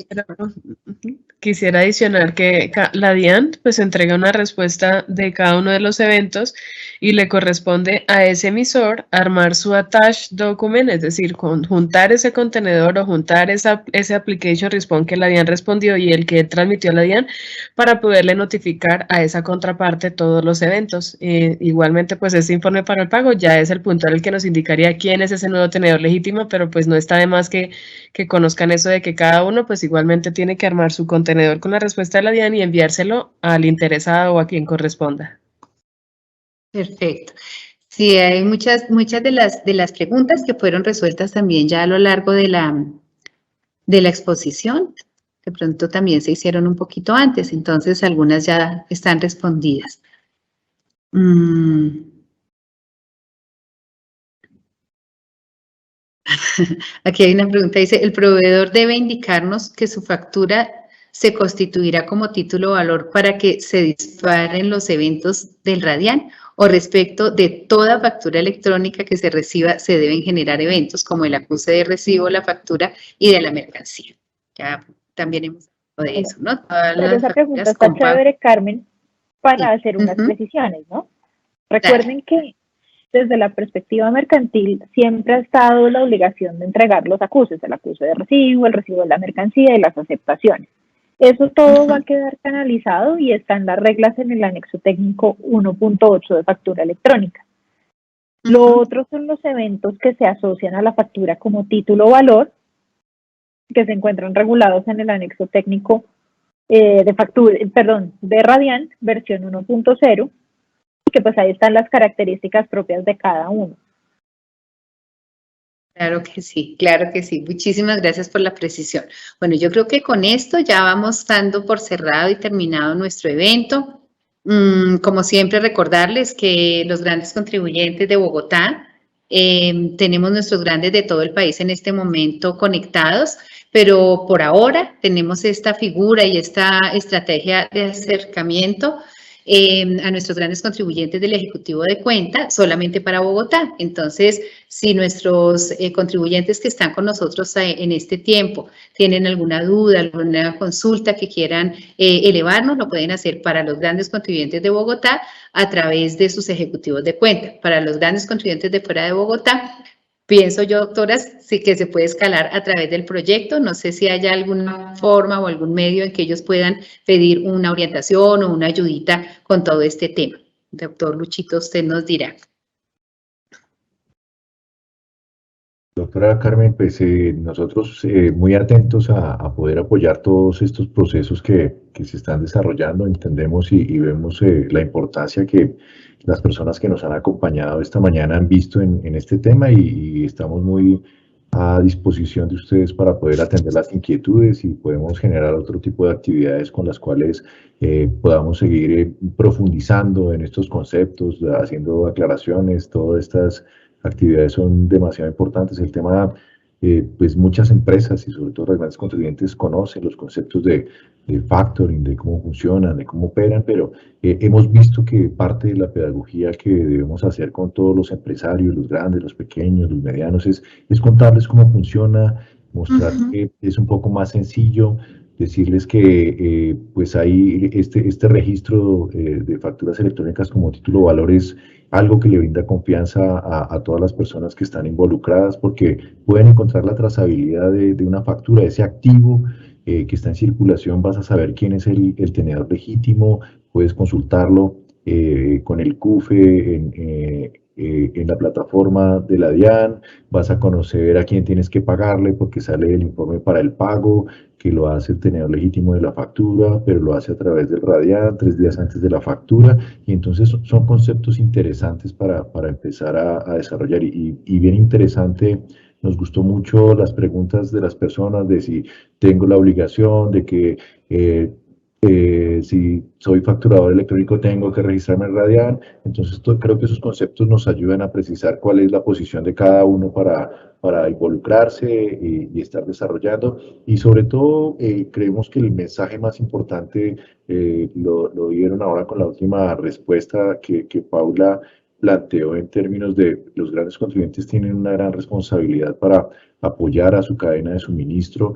quisiera adicionar que la DIAN pues entrega una respuesta de cada uno de los eventos y le corresponde a ese emisor armar su attached document, es decir, juntar ese contenedor o juntar ese application response que la DIAN respondió y el que transmitió a la DIAN para poderle notificar a esa contraparte todos los eventos. Igualmente pues este informe para el pago ya es el puntual el que nos indicaría quién es ese nuevo tenedor legítimo, pero pues no está de más que conozcan eso de que cada uno pues igualmente tiene que armar su contenedor con la respuesta de la DIAN y enviárselo al interesado o a quien corresponda. Perfecto. Sí, hay muchas de las preguntas que fueron resueltas también ya a lo largo de la exposición. De pronto también se hicieron un poquito antes, entonces algunas ya están respondidas. Aquí hay una pregunta, dice, ¿el proveedor debe indicarnos que su factura se constituirá como título o valor para que se disparen los eventos del Radian, o respecto de toda factura electrónica que se reciba se deben generar eventos como el acuse de recibo, la factura y de la mercancía. Ya también hemos hablado de eso, ¿no? Pero esa pregunta está chévere, Carmen, para hacer unas precisiones, ¿no? Recuerden que desde la perspectiva mercantil siempre ha estado la obligación de entregar los acuses, el acuse de recibo, el recibo de la mercancía y las aceptaciones. Eso todo va a quedar canalizado y están las reglas en el anexo técnico 1.8 de factura electrónica. Lo otro son los eventos que se asocian a la factura como título o valor, que se encuentran regulados en el anexo técnico de Radian, versión 1.0, y que pues ahí están las características propias de cada uno. Claro que sí, claro que sí. Muchísimas gracias por la precisión. Bueno, yo creo que con esto ya vamos dando por cerrado y terminado nuestro evento. Como siempre, recordarles que los grandes contribuyentes de Bogotá, tenemos nuestros grandes de todo el país en este momento conectados, pero por ahora tenemos esta figura y esta estrategia de acercamiento a nuestros grandes contribuyentes del Ejecutivo de Cuenta solamente para Bogotá. Entonces, si nuestros contribuyentes que están con nosotros en este tiempo tienen alguna duda, alguna consulta que quieran elevarnos, lo pueden hacer para los grandes contribuyentes de Bogotá a través de sus ejecutivos de cuenta. Para los grandes contribuyentes de fuera de Bogotá, pienso yo, doctoras, sí que se puede escalar a través del proyecto. No sé si haya alguna forma o algún medio en que ellos puedan pedir una orientación o una ayudita con todo este tema. Doctor Luchito, usted nos dirá. Doctora Carmen, pues nosotros muy atentos a poder apoyar todos estos procesos que se están desarrollando. Entendemos y vemos la importancia que las personas que nos han acompañado esta mañana han visto en este tema y estamos muy a disposición de ustedes para poder atender las inquietudes y podemos generar otro tipo de actividades con las cuales podamos seguir profundizando en estos conceptos, haciendo aclaraciones. Todas estas actividades son demasiado importantes. El tema, pues muchas empresas y sobre todo los grandes contribuyentes conocen los conceptos de factoring, de cómo funcionan, de cómo operan, pero hemos visto que parte de la pedagogía que debemos hacer con todos los empresarios, los grandes, los pequeños, los medianos, es contarles cómo funciona, mostrar que es un poco más sencillo, decirles que pues hay este registro de facturas electrónicas como título o valor es algo que le brinda confianza a todas las personas que están involucradas porque pueden encontrar la trazabilidad de una factura, ese activo que está en circulación, vas a saber quién es el tenedor legítimo, puedes consultarlo con el CUFE en la plataforma de la DIAN, vas a conocer a quién tienes que pagarle porque sale el informe para el pago, que lo hace el tenedor legítimo de la factura, pero lo hace a través del Radian 3 días antes de la factura, y entonces son conceptos interesantes para empezar a desarrollar, y bien interesante. Nos gustó mucho las preguntas de las personas de si tengo la obligación, de que si soy facturador electrónico tengo que registrarme en Radian. Entonces creo que esos conceptos nos ayudan a precisar cuál es la posición de cada uno para involucrarse y estar desarrollando. Y sobre todo creemos que el mensaje más importante lo dieron ahora con la última respuesta que Paula planteó en términos de los grandes contribuyentes tienen una gran responsabilidad para apoyar a su cadena de suministro,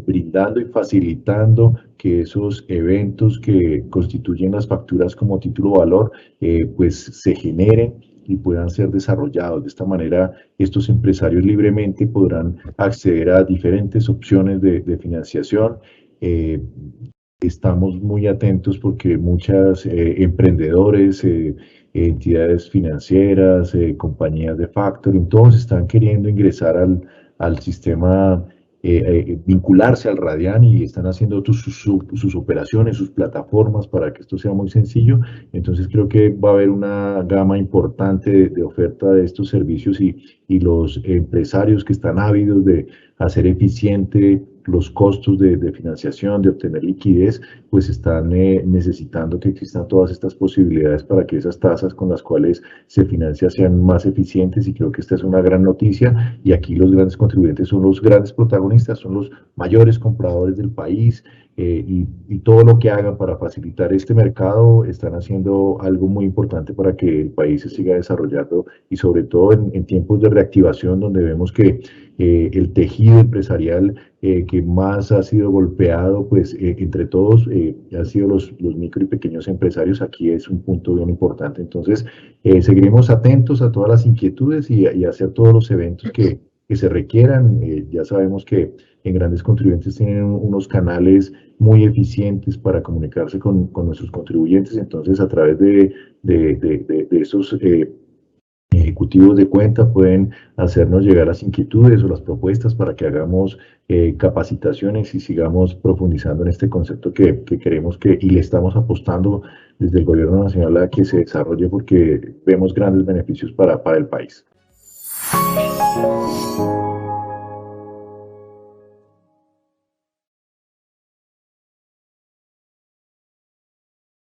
brindando y facilitando que esos eventos que constituyen las facturas como título o valor, pues se generen y puedan ser desarrollados. De esta manera, estos empresarios libremente podrán acceder a diferentes opciones de financiación. Estamos muy atentos porque muchos emprendedores, entidades financieras, compañías de factoring, todos están queriendo ingresar al sistema, vincularse al Radian y están haciendo sus operaciones, sus plataformas para que esto sea muy sencillo. Entonces creo que va a haber una gama importante de oferta de estos servicios y los empresarios que están ávidos de hacer eficiente los costos de financiación, de obtener liquidez, pues están necesitando que existan todas estas posibilidades para que esas tasas con las cuales se financia sean más eficientes, y creo que esta es una gran noticia. Y aquí los grandes contribuyentes son los grandes protagonistas, son los mayores compradores del país, y todo lo que hagan para facilitar este mercado están haciendo algo muy importante para que el país se siga desarrollando y sobre todo en tiempos de reactivación donde vemos que el tejido empresarial que más ha sido golpeado, pues entre todos han sido los micro y pequeños empresarios. Aquí es un punto bien importante. Entonces, seguiremos atentos a todas las inquietudes y a hacer todos los eventos que se requieran. Ya sabemos que en Grandes Contribuyentes tienen unos canales muy eficientes para comunicarse con nuestros contribuyentes. Entonces, a través de esos ejecutivos de cuenta pueden hacernos llegar las inquietudes o las propuestas para que hagamos capacitaciones y sigamos profundizando en este concepto que queremos y le estamos apostando desde el Gobierno Nacional a que se desarrolle porque vemos grandes beneficios para el país.